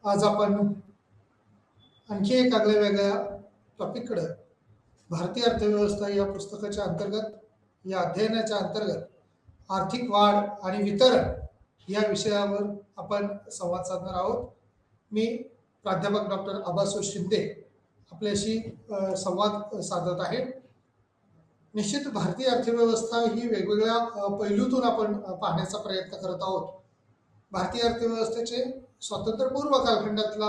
आज आपण आणखी एक आगळ्या वेगळ्या टॉपिककडे भारतीय अर्थव्यवस्था या पुस्तकाच्या अंतर्गत या अध्ययनाच्या अंतर्गत आर्थिक वाढ आणि वितरण या विषयावर आपण संवाद साधणार आहोत। मी प्राध्यापक डॉक्टर आबासो शिंदे आपल्याशी संवाद साधत आहे। निश्चित भारतीय अर्थव्यवस्था ही वेगवेगळ्या पैलूतून आपण पाहण्याचा प्रयत्न करत आहोत। भारतीय अर्थव्यवस्थेचे स्वातंत्र्यपूर्व कालखंडातला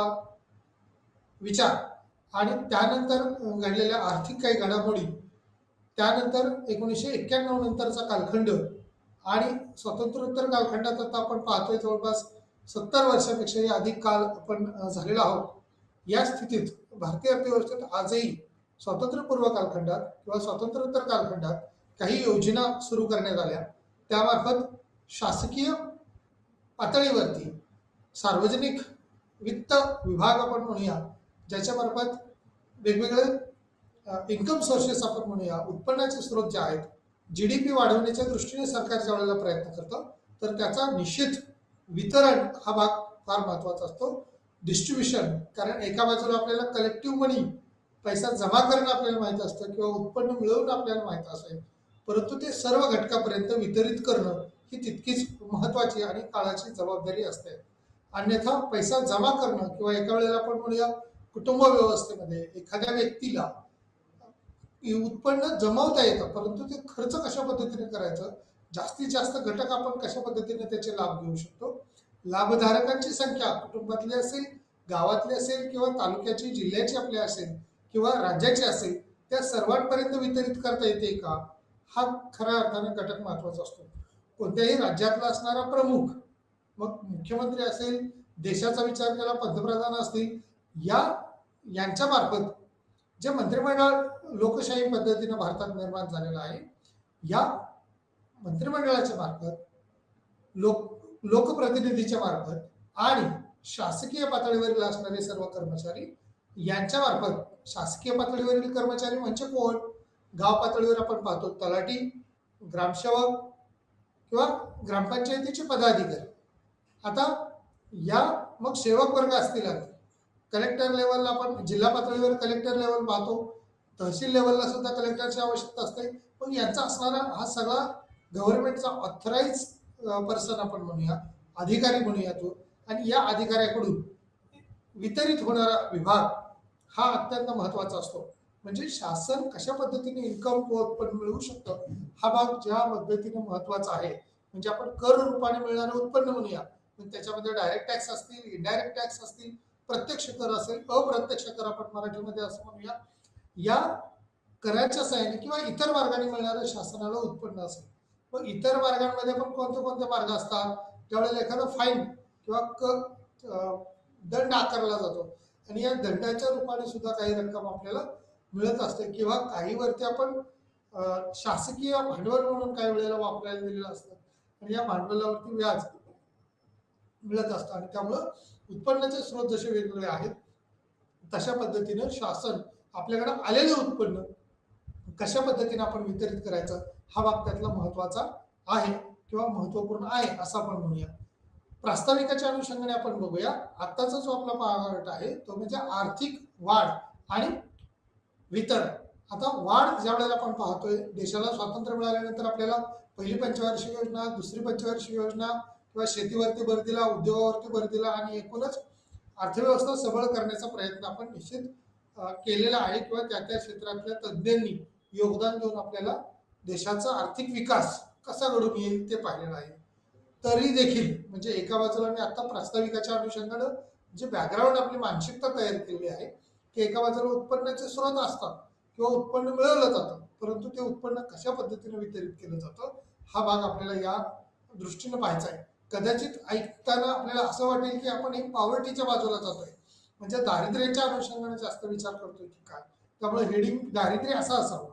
विचार आणि त्यानंतर घडलेल्या आर्थिक काही घडामोडी, त्यानंतर 1991 नंतरचा कालखंड आणि स्वातंत्र्योत्तर कालखंडात आता आपण पाहतोय जवळपास 70 वर्षापेक्षाही अधिक काल आपण झालेला आहोत। या स्थितीत भारतीय अर्थव्यवस्थेत आजही स्वातंत्र्यपूर्व कालखंडात किंवा स्वातंत्र्योत्तर कालखंडात काही योजना सुरू करण्यात आल्या, त्यामार्फत शासकीय पातळीवरती सार्वजनिक वित्त विभाग आपण म्हणूया, ज्याच्यामार्फत वेगवेगळे इन्कम सोर्सेस आपण म्हणूया, उत्पन्नाचे स्रोत जे आहेत, जीडीपी वाढवण्याच्या दृष्टीने सरकार ज्या वेळेला प्रयत्न करतं तर त्याचा निश्चित वितरण हा भाग फार महत्त्वाचा असतो। डिस्ट्रीब्युशन, कारण एका बाजूला आपल्याला कलेक्टिव्ह मनी पैसा जमा करणं आपल्याला माहित असतं किंवा उत्पन्न मिळवणं आपल्याला माहित असेल, परंतु ते सर्व घटकापर्यंत वितरित करणं ही तितकीच महत्त्वाची आणि काळाची जबाबदारी असते। अन्यथा पैसा जमा करणं किंवा एका वेळेला आपण म्हणूया कुटुंब व्यवस्थेमध्ये एखाद्या व्यक्तीला उत्पन्न जमवता येतं, परंतु ते खर्च कशा पद्धतीने करायचं, जास्तीत जास्त घटक आपण कशा पद्धतीने त्याचे लाभ घेऊ शकतो, लाभधारकांची संख्या कुटुंबातली असेल, गावातली असेल किंवा तालुक्याची जिल्ह्याची आपल्या असेल किंवा राज्याची असेल, त्या सर्वांपर्यंत वितरित करता येते का, हा खऱ्या अर्थाने घटक महत्त्वाचा असतो। कोणत्याही राज्यातला असणारा प्रमुख, मग मुख्यमंत्री असेल, देशाचा विचार केला पंतप्रधान असतील, यांच्या मार्फत जे मंत्रिमंडळ लोकशाही पद्धतीने भारतात निर्माण झालेलं आहे, या मंत्रिमंडळाच्या मार्फत लोकप्रतिनिधीच्या मार्फत आणि शासकीय पातळीवरील असणारे सर्व कर्मचारी यांच्या मार्फत, शासकीय पातळीवरील कर्मचारी म्हणजे कोण, गाव पातळीवर आपण पाहतो तलाठी, ग्रामसेवक किंवा ग्रामपंचायतीचे पदाधिकारी। आता या मग सेवक वर्ग असतील, कलेक्टर लेवलला आपण जिल्हा पातळीवर कलेक्टर लेवल पाहतो, तहसील लेवलला सुद्धा कलेक्टरची आवश्यकता असते, पण यांचा असणारा हा सगळा गव्हर्नमेंटचा ऑथराइज पर्सन आपण म्हणूया, अधिकारी म्हणूया तो, आणि या अधिकाऱ्याकडून वितरित होणारा विभाग हा अत्यंत महत्त्वाचा असतो। म्हणजे शासन कशा पद्धतीने इन्कम व उत्पन्न मिळवू शकतं हा भाग ज्या पद्धतीने महत्त्वाचा आहे, म्हणजे आपण कर रूपाने मिळणारं उत्पन्न म्हणूया, पण त्याच्यामध्ये डायरेक्ट टॅक्स असतील, इनडायरेक्ट टॅक्स असतील, प्रत्यक्ष कर असेल, अप्रत्यक्ष कर आपण मराठीमध्ये असं म्हणूया, या कराच्या सहाय्याने किंवा इतर मार्गाने मिळणारं शासनाला उत्पन्न असेल। मग इतर मार्गांमध्ये पण कोणते कोणते मार्ग असतात, त्यावेळेला एखादा फाईन किंवा दंड आकारला जातो आणि या दंडाच्या रूपाने सुद्धा काही रक्कम आपल्याला मिळत असते, किंवा काही वरती आपण शासकीय भांडवल म्हणून काही वेळेला वापरायला दिलेलं असतं आणि या भांडवलावरती व्याज मिळत असतं। आणि त्यामुळं उत्पन्नाचे स्रोत जसे वेगवेगळे आहेत, तशा पद्धतीने शासन आपल्याकडे आलेले उत्पन्न कशा पद्धतीने आपण वितरित करायचं हा भाग त्यातला महत्त्वाचा आहे किंवा महत्त्वपूर्ण आहे असं आपण म्हणूया। प्रास्ताविकाच्या अनुषंगाने आपण बघूया, आत्ताचा जो आपला पार्ट आहे तो म्हणजे आर्थिक वाढ आणि वितरण। आता वाढ ज्या वेळेला आपण पाहतोय, देशाला स्वातंत्र्य मिळाल्यानंतर आपल्याला पहिली पंचवार्षिक योजना, दुसरी पंचवार्षिक योजना किंवा शेतीवरती भर दिला, उद्योगावरती भर दिला आणि एकूणच अर्थव्यवस्था सबळ करण्याचा प्रयत्न आपण निश्चित केलेला आहे किंवा त्या त्या क्षेत्रातल्या तज्ज्ञांनी योगदान देऊन आपल्याला देशाचा आर्थिक विकास कसा घडून येईल ते पाहिलेलं आहे। तरी देखील म्हणजे एका बाजूला मी आता प्रास्ताविकाच्या अनुषंगानं जे बॅकग्राऊंड आपली मानसिकता तयार केली आहे की एका बाजूला उत्पन्नाचे स्रोत असतात किंवा उत्पन्न मिळवलं जातं, परंतु ते उत्पन्न कशा पद्धतीने वितरित केलं जातं हा भाग आपल्याला या दृष्टीने पाहायचा आहे। कदाचित ऐकताना आपल्याला असं वाटेल की आपण एक पॉवर्टीच्या बाजूला जातोय, म्हणजे दारिद्र्याच्या अनुषंगाने जास्त विचार करतोय की काय, त्यामुळे हेडिंग दारिद्र्य असं असावं,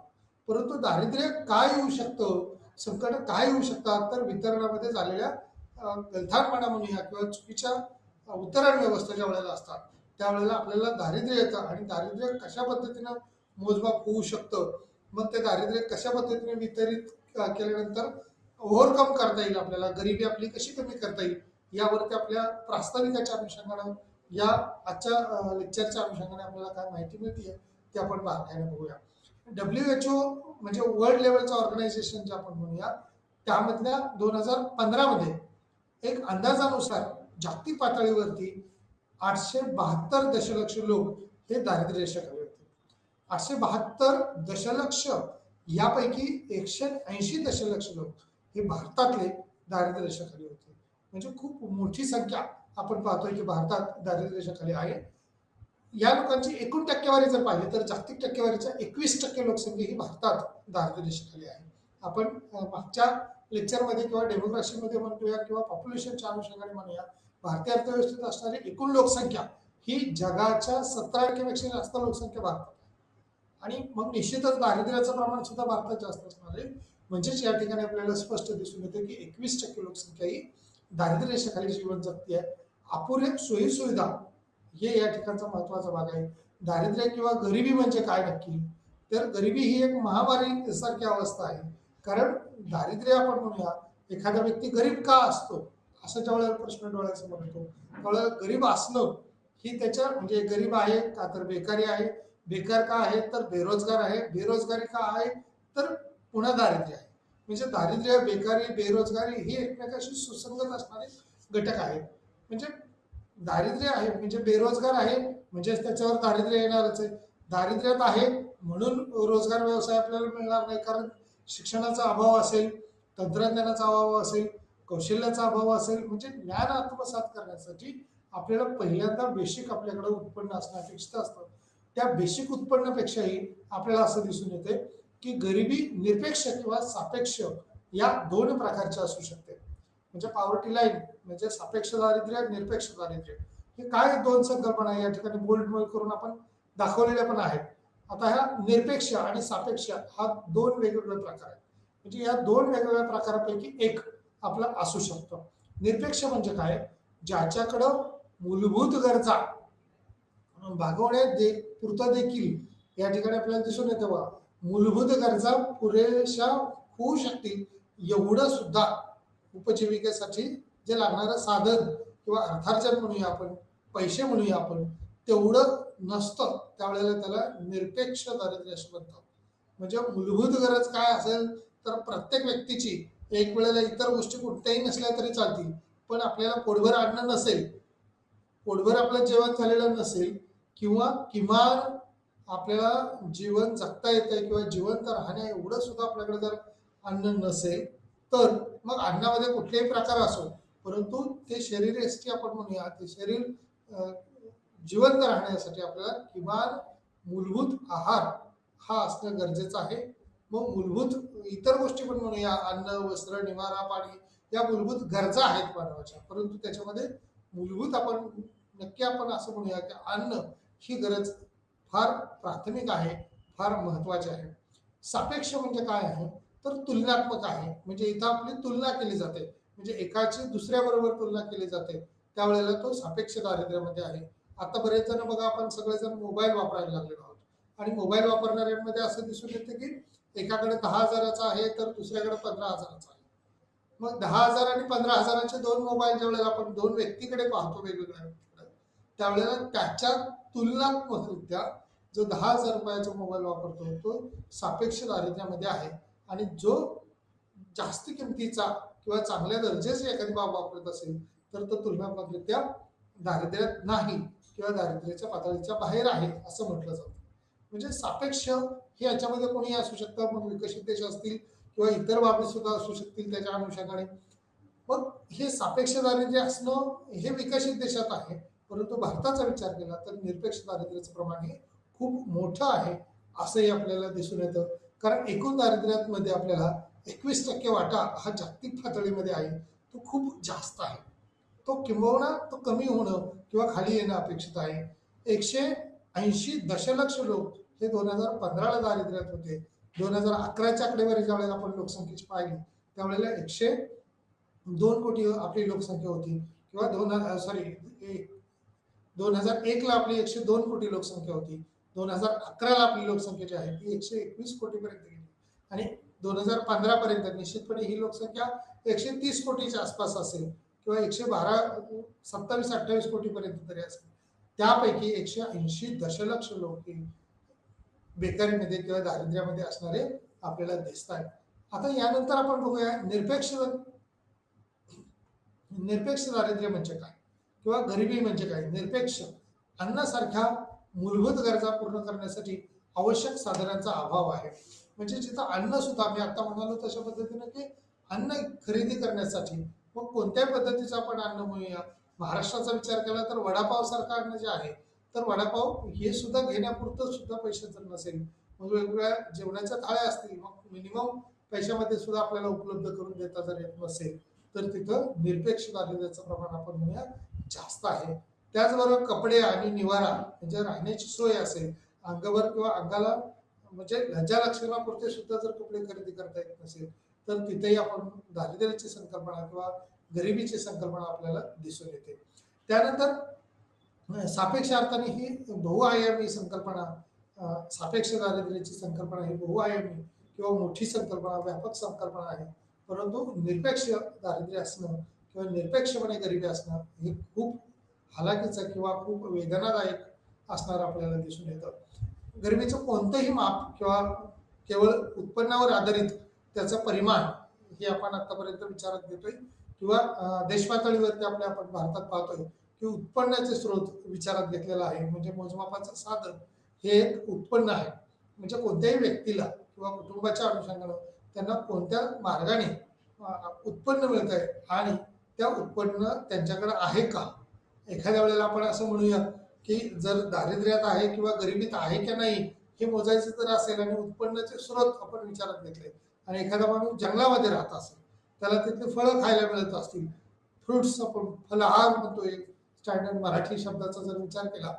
परंतु दारिद्र्य काय येऊ शकतं, संकट काय येऊ शकतात, तर वितरणामध्ये झालेल्या गलथानपणा म्हणूया किंवा चुकीच्या उतरण व्यवस्था ज्या वेळेला असतात त्यावेळेला आपल्याला दारिद्र्य येतं आणि दारिद्र्य कशा पद्धतीनं मोजमाप होऊ शकतं, मग ते दारिद्र्य कशा पद्धतीने वितरित केल्यानंतर ओव्हरकम करता येईल, आपल्याला गरिबी आपली कशी कमी करता येईल, यावरती आपल्या प्रास्ताविकाच्या अनुषंगानं या आजच्या लेक्चरच्या अनुषंगाने आपल्याला काय माहिती मिळते ते आपण बारकाईने बघूया. WHO म्हणजे वर्ल्ड लेवलचं ऑर्गनायझेशन जे आपण म्हणूया, त्यामधल्या 2015 मध्ये एक अंदाजानुसार जागतिक पातळीवरती 872 दशलक्ष लोक हे दारिद्र्य रेषेखाली होते. 872 दशलक्ष यापैकी 180 दशलक्ष लोक हे भारतातले दारिद्र्य रेषेखाली होते. म्हणजे खूप मोठी संख्या आपण पाहतोय की भारतात दारिद्र्य रेषेखाली आहे. या लोकांची एकूण टक्केवारी जर पाहिली तर जागतिक टक्केवारीच्या 21% लोकसंख्या ही भारतात दारिद्र्य रेषेखाली आहे. आपण मागच्या लेक्चरमध्ये किंवा डेमोग्राफीमध्ये म्हणूया किंवा पॉप्युलेशनच्या अनुषंगाने म्हणूया, भारतीय अर्थव्यवस्थेत असणारी एकूण लोकसंख्या ही जगाच्या 17% जास्त लोकसंख्या भारतात आणि मग निश्चितच दारिद्र्याचं प्रमाण सुद्धा भारतात जास्त असणार आहे. म्हणजेच या ठिकाणी आपल्याला स्पष्ट दिसून येते की 21% लोकसंख्या ही दारिद्र्य रेषेखाली जीवन जगते आहे. अपुऱ्या सोयी सुविधा हे या ठिकाणचा महत्वाचा भाग आहे. दारिद्र्य किंवा गरिबी म्हणजे काय नक्की, तर गरिबी ही एक महामारी सारखी अवस्था आहे. कारण दारिद्र्य आपण म्हणूया, एखादा व्यक्ती गरीब का असतो असं ज्यावेळेला प्रश्न डोळ्यासमोर येतो त्यावेळेला गरीब असणं ही त्याच्या म्हणजे गरीब आहे का तर बेकारी आहे, बेकार का आहे तर बेरोजगार आहे, बेरोजगारी का आहे तर पुन्हा दारिद्र्य आहे. म्हणजे दारिद्र्य, बेकारी, बेरोजगारी ही एकमेकाशी सुसंगत असणारे घटक आहेत. म्हणजे दारिद्र्य आहे म्हणजे बेरोजगार आहे म्हणजेच त्याच्यावर दारिद्र्य येणारच आहे. दारिद्र्यात आहे म्हणून रोजगार व्यवसाय आपल्याला मिळणार नाही, कारण शिक्षणाचा अभाव असेल, तंत्रज्ञानाचा अभाव असेल, कौशल्याचा अभाव असेल. म्हणजे ज्ञान आत्मसात करण्यासाठी आपल्याला पहिल्यांदा बेसिक आपल्याकडे उत्पन्न असणं अपेक्षित असतं. त्या बेसिक उत्पन्नापेक्षाही आपल्याला असं दिसून येते की गरिबी निरपेक्ष किंवा सापेक्ष या दोन प्रकारच्या असू शकते. म्हणजे पॉवर्टी लाईन म्हणजे सापेक्ष दारिद्र्य, निरपेक्ष दारिद्र्य हे काय दोन संकल्पना या ठिकाणी बोल्ड करून आपण दाखवलेल्या पण आहेत. आता ह्या निरपेक्ष आणि सापेक्ष हा दोन वेगवेगळे प्रकार आहेत. म्हणजे या दोन वेगवेगळ्या प्रकारापैकी एक आपला असू शकतो. निरपेक्ष म्हणजे काय, ज्याच्याकडं मूलभूत गरजा भागवण्या पुरता देखील या ठिकाणी आपल्याला दिसून येतं बघा, मूलभूत गरजा पुरेशा होऊ शकतील एवढं सुद्धा उपजीविकेसाठी जे लागणारं साधन किंवा अर्थार्जन म्हणूया आपण, पैसे म्हणूया आपण, तेवढं नसतं त्यावेळेला त्याला निरपेक्ष दारिद्र्य असं म्हणतात. म्हणजे मूलभूत गरज काय असेल तर प्रत्येक व्यक्तीची एक वेळेला इतर गोष्टी कोणत्याही नसल्या तरी चालतील, पण आपल्याला पोटभर अन्न नसेल, पोटभर आपलं जेवण झालेलं नसेल किंवा किमान आपल्याला जीवन जगता येतंय किंवा जिवंत राहण्या एवढं सुद्धा आपल्याकडे जर अन्न नसेल तर मग अन्नामध्ये कुठलेही प्रकार असो परंतु ते शरीरासाठी आपण म्हणूया ते शरीर जिवंत राहण्यासाठी आपल्याला किमान मूलभूत आहार हा असणं गरजेचं आहे. मग मूलभूत इतर गोष्टी पण म्हणूया, अन्न, वस्त्र, निवारा, पाणी या मूलभूत गरजा आहेत मानवाच्या, परंतु त्याच्यामध्ये मूलभूत आपण नक्की आपण असं म्हणूया की अन्न ही गरज फार प्राथमिक आहे, फार महत्वाची आहे. सापेक्ष म्हणजे काय आहे तर तुलनात्मक आहे. म्हणजे इथं आपली तुलना केली जाते, म्हणजे एकाची दुसऱ्याबरोबर तुलना केली जाते, त्यावेळेला तो सापेक्ष दारिद्र्यामध्ये आहे. आता बरेच जण बघा आपण सगळेजण मोबाईल वापरायला लागलेलो आहोत आणि मोबाईल वापरणाऱ्यांमध्ये असं दिसून येते की एकाकडे 10,000चा आहे तर दुसऱ्याकडे 15,000चा आहे. मग 10,000 आणि 15,000चे दोन मोबाईल ज्यावेळेला आपण दोन व्यक्तीकडे पाहतो वेगवेगळ्या व्यक्तीकडे, त्यावेळेला त्याच्या तुलनात्मकरित्या जो 10,000 रुपयाचा मोबाईल वापरतो तो सापेक्ष दारिद्र्यामध्ये आहे आणि जो जास्त किमतीचा किंवा चांगल्या दर्जाची एखादी बाब वापरत असेल तर तो तुलनात्मकरित्या दारिद्र्यात नाही किंवा दारिद्र्याच्या पातळीच्या बाहेर आहे असं म्हटलं जातं. म्हणजे सापेक्ष हे याच्यामध्ये कोणी असू शकतं, मग विकसित देश असतील किंवा इतर बाबी सुद्धा असू शकतील त्याच्या अनुषंगाने. मग हे सापेक्ष दारिद्र्य असणं हे विकसित देशात आहे, परंतु भारताचा विचार केला तर निरपेक्ष दारिद्र्याचं प्रमाण हे खूप मोठं आहे असंही आपल्याला दिसून येतं. कारण एकूण दारिद्र्यामध्ये आपल्याला 21% वाटा हा जागतिक पातळीमध्ये आहे, तो खूप जास्त आहे. तो किंबहुना तो कमी होणं किंवा खाली येणं अपेक्षित आहे. 180 दशलक्ष लोक हे 2015ला दारिद्र्यात होते. 2011च्या आकडेवारी ज्यावेळेला आपण लोकसंख्येची पाहिली त्यावेळेला 102 कोटी आपली लोकसंख्या होती किंवा 2001ला आपली 102 कोटी लोकसंख्या होती. 2011ला आपली लोकसंख्या जी आहे ती 121 कोटीपर्यंत गेली आणि 2015 पर्यंत निश्चितपणे ही लोकसंख्या 130 कोटीच्या आसपास असेल किंवा 127-28 कोटीपर्यंत तरी असेल. त्यापैकी 180 दशलक्ष लोक हे बेकारीमध्ये किंवा दारिद्र्यामध्ये असणारे आपल्याला दिसत आहेत. आता यानंतर आपण बघूया निरपेक्ष दारिद्र्य म्हणजे काय किंवा गरिबी म्हणजे काय. निरपेक्ष अन्नासारख्या मूलभूत गरजा पूर्ण करण्यासाठी आवश्यक साधनांचा अभाव आहे. म्हणजे जिथं अन्न सुद्धा मी आता म्हणालो तशा पद्धतीनं की अन्न खरेदी करण्यासाठी मग कोणत्या पद्धतीचं आपण अन्न म्हणूया. महाराष्ट्राचा विचार केला तर वडापाव सारखं अन्न जे आहे तर वडापाव हे सुद्धा घेण्यापुरतं सुद्धा पैसे जर नसेल मग वेगवेगळ्या जेवणाच्या थाळ्या असतील मग मिनिमम पैशामध्ये सुद्धा आपल्याला उपलब्ध करून देता जर येत नसेल तर तिथं निरपेक्ष दारिद्र्याचं प्रमाण आपण म्हणूया जास्त आहे. त्याचबरोबर कपडे आणि निवारा म्हणजे राहण्याची सोय असेल अंगावर किंवा अंगाला म्हणजे लज्जा लक्षणापुरते सुद्धा जर कपडे खरेदी करता येत नसेल तर तिथेही आपण दारिद्र्याची संकल्पना किंवा गरिबीची संकल्पना आपल्याला दिसून येते. त्यानंतर सापेक्ष अर्थाने ही बहुआयामी संकल्पना सापेक्ष दारिद्र्याची संकल्पना ही बहुआयामी किंवा मोठी संकल्पना व्यापक संकल्पना आहे. परंतु निरपेक्ष दारिद्र्य असणं किंवा निरपेक्षपणे गरिबी असणं हे खूप हालाकीचं किंवा खूप वेदनादायक असणार आपल्याला दिसून येतं. गरिबीचं कोणतंही माप किंवा केवळ उत्पन्नावर आधारित त्याचं परिमाण हे आपण आतापर्यंत विचारात घेतोय किंवा देशपातळीवरती आपण भारतात पाहतोय की उत्पन्नाचे स्रोत विचारात घेतलेला आहे. म्हणजे मोजमापाचं साधन हे एक उत्पन्न आहे. म्हणजे कोणत्याही व्यक्तीला किंवा कुटुंबाच्या अनुषंगानं त्यांना कोणत्या मार्गाने उत्पन्न मिळत आहे आणि त्या उत्पन्न त्यांच्याकडे आहे का. एखाद्या वेळेला आपण असं म्हणूया की जर दारिद्र्यात आहे किंवा गरिबीत आहे की नाही हे मोजायचं जर असेल आणि उत्पन्नाचे स्रोत आपण विचारात घेतले आणि एखादा माणूस जंगलामध्ये राहत असेल त्याला तिथले फळं खायला मिळत असतील फ्रुट्स आपण फलाहार म्हणतो एक स्टँडर्ड मराठी शब्दाचा जर विचार केला